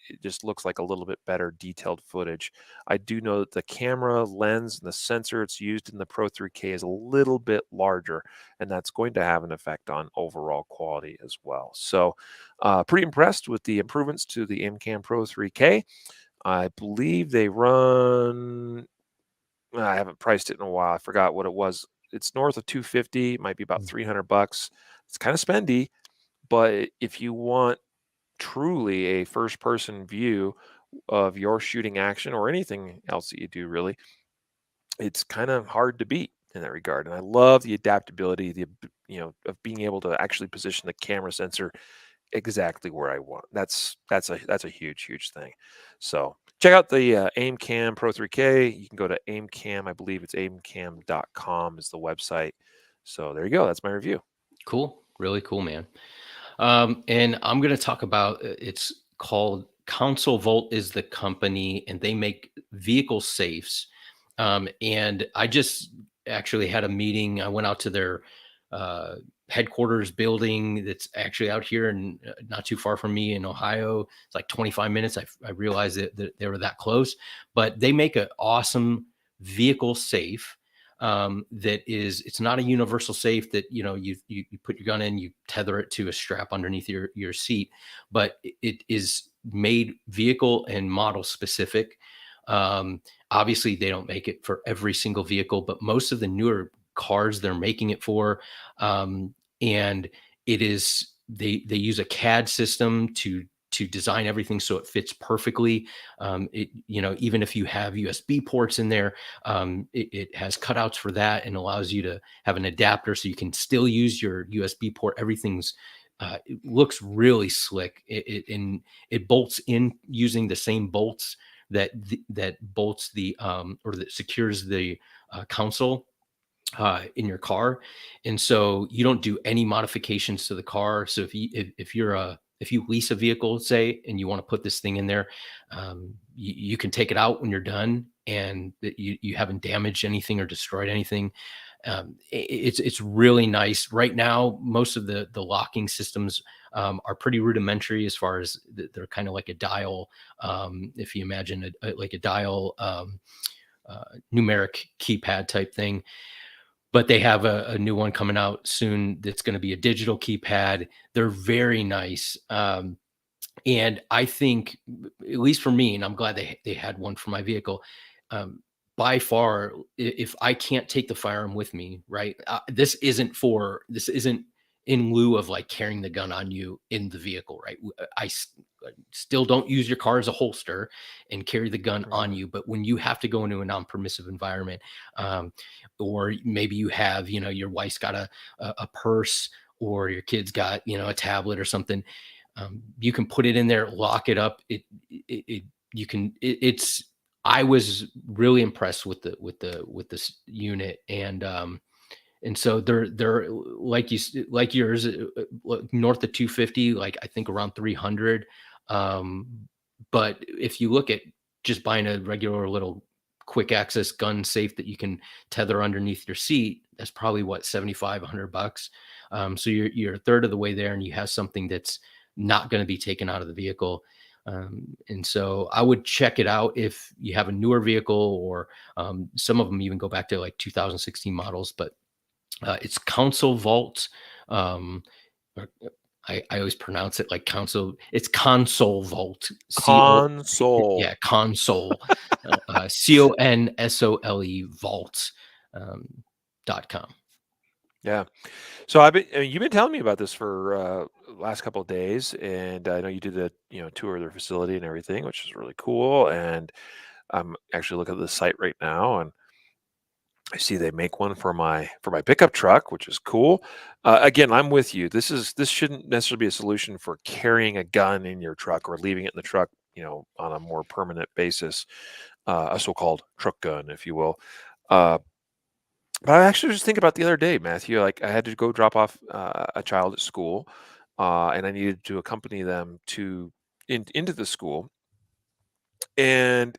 it just looks like a little bit better detailed footage. I do know that the camera lens and the sensor it's used in the Pro 3K is a little bit larger, and that's going to have an effect on overall quality as well. So, pretty impressed with the improvements to the AimCam Pro 3K. I believe they run. I haven't priced it in a while. I forgot what it was. It's north of 250. Might be about $300. It's kind of spendy, but if you want truly a first-person view of your shooting action or anything else that you do, really, it's kind of hard to beat in that regard. And I love the adaptability, of being able to actually position the camera sensor exactly where I want. That's a huge thing. So check out the AimCam Pro 3K. You can go to AimCam. I believe it's aimcam.com is the website. So there you go. That's my review. Cool. Really cool, man. And I'm going to talk about, it's called Council Volt is the company, and they make vehicle safes. And I just actually had a meeting. I went out to their headquarters building that's actually out here and not too far from me in Ohio. It's like 25 minutes. I realized that they were that close, but they make an awesome vehicle safe. It's not a universal safe that, you put your gun in, you tether it to a strap underneath your seat, but it is made vehicle and model specific. Obviously they don't make it for every single vehicle, but most of the newer cars they're making it for. And it is, they use a CAD system to design everything so it fits perfectly. Even if you have USB ports in there, it has cutouts for that and allows you to have an adapter so you can still use your USB port. Everything's it looks really slick. It bolts in using the same bolts that bolts the or that secures the console in your car. And so you don't do any modifications to the car. So if you lease a vehicle, say, and you want to put this thing in there, you can take it out when you're done, and that you haven't damaged anything or destroyed anything. It's really nice. Right now, most of the locking systems are pretty rudimentary, as far as they're kind of like a dial. If you imagine like a dial numeric keypad type thing. But they have a new one coming out soon that's going to be a digital keypad. They're very nice. And I think, at least for me, and I'm glad they had one for my vehicle, by far, if I can't take the firearm with me, right? This isn't in lieu of like carrying the gun on you in the vehicle, right? Still don't use your car as a holster and carry the gun on you. But when you have to go into a non-permissive environment, or maybe you have, your wife's got a purse, or your kid's got, a tablet or something, you can put it in there, lock it up. I was really impressed with this unit. And so they're like yours, north of 250, like I think around 300. But if you look at just buying a regular little quick access gun safe that you can tether underneath your seat, that's probably what, $75-$100. So you're a third of the way there, and you have something that's not going to be taken out of the vehicle. And so I would check it out if you have a newer vehicle, or some of them even go back to like 2016 models, but it's Council Vault. I always pronounce it like council. It's Console Vault. Console. Yeah, Console. CONSOLE Vault .com. Yeah. So you've been telling me about this for last couple of days, and I know you did a tour of their facility and everything, which is really cool. And I'm actually looking at the site right now, and I see they make one for my pickup truck, which is cool. Again, I'm with you. This shouldn't necessarily be a solution for carrying a gun in your truck or leaving it in the truck, on a more permanent basis, a so-called truck gun, if you will. But I actually just think about the other day, Matthew. Like I had to go drop off a child at school, and I needed to accompany them into the school, and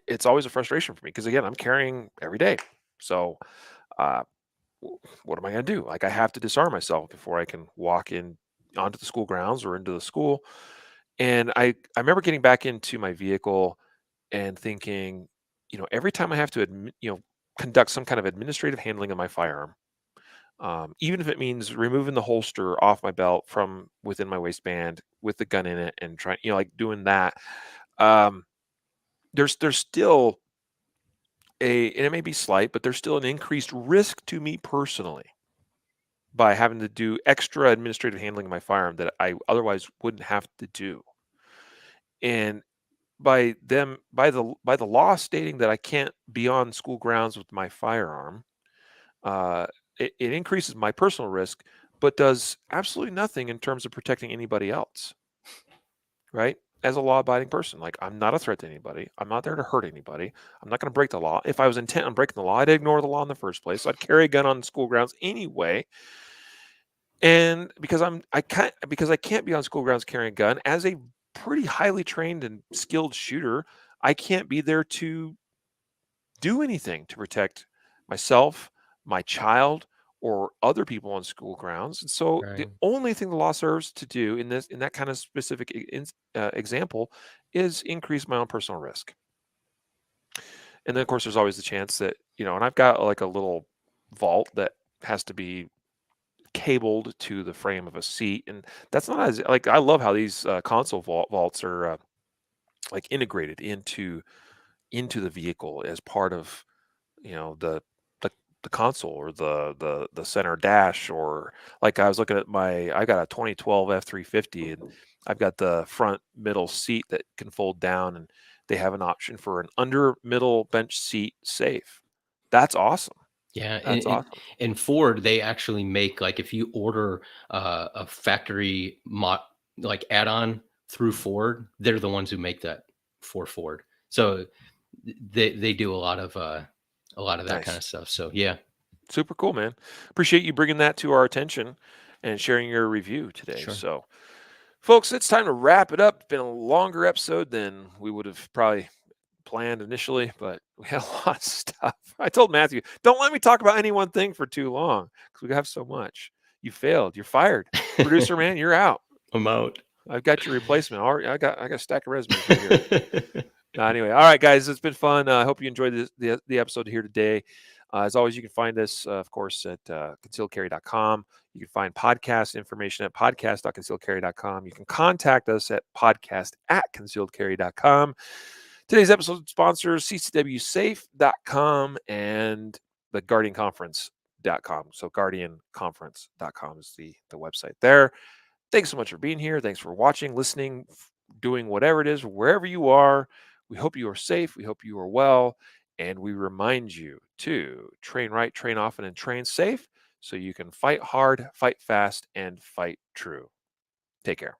it's always a frustration for me because again, I'm carrying every day. So uh, what am I going to do? Like I have to disarm myself before I can walk in onto the school grounds or into the school. And I remember getting back into my vehicle and thinking, every time I have to conduct some kind of administrative handling of my firearm, even if it means removing the holster off my belt from within my waistband with the gun in it and trying, like doing that. Um, there's still and it may be slight, but there's still an increased risk to me personally by having to do extra administrative handling of my firearm that I otherwise wouldn't have to do. And by the law stating that I can't be on school grounds with my firearm, uh, it increases my personal risk, but does absolutely nothing in terms of protecting anybody else, right? As a law-abiding person, like I'm not a threat to anybody. I'm not there to hurt anybody. I'm not going to break the law. If I was intent on breaking the law, I'd ignore the law in the first place. So I'd carry a gun on school grounds anyway. And because I can't be on school grounds carrying a gun as a pretty highly trained and skilled shooter, I can't be there to do anything to protect myself, my child, or other people on school grounds. And so the Right. only thing the law serves to do in that kind of specific example is increase my own personal risk. And then of course there's always the chance that, and I've got like a little vault that has to be cabled to the frame of a seat, and that's not as like I love how these console vaults are like integrated into the vehicle as part of the the console or the center dash. Or like I was looking at I got a 2012 F350, and I've got the front middle seat that can fold down, and they have an option for an under middle bench seat safe. That's awesome. Yeah, That's awesome. and Ford, they actually make, like, if you order a factory like add-on through Ford, they're the ones who make that for Ford. So they do a lot of that kind Nice. of stuff. So yeah, Super cool, man. Appreciate you bringing that to our attention and sharing your review today. sure. So, folks, it's time to wrap it up. It's been a longer episode than we would have probably planned initially, but we had a lot of stuff. I told Matthew, don't let me talk about any one thing for too long because we have so much. You failed. You're fired. Producer man, you're out. I'm out. I've got your replacement. I got a stack of resumes right here. Anyway, all right, guys, it's been fun. I hope you enjoyed the episode here today. As always, you can find us, of course, at concealedcarry.com. You can find podcast information at podcast.concealedcarry.com. You can contact us at podcast@concealedcarry.com. Today's episode sponsors ccwsafe.com and the guardianconference.com. So guardianconference.com is the website there. Thanks so much for being here. Thanks for watching, listening, doing whatever it is, wherever you are. We hope you are safe. We hope you are well. And we remind you to train right, train often, and train safe so you can fight hard, fight fast, and fight true. Take care.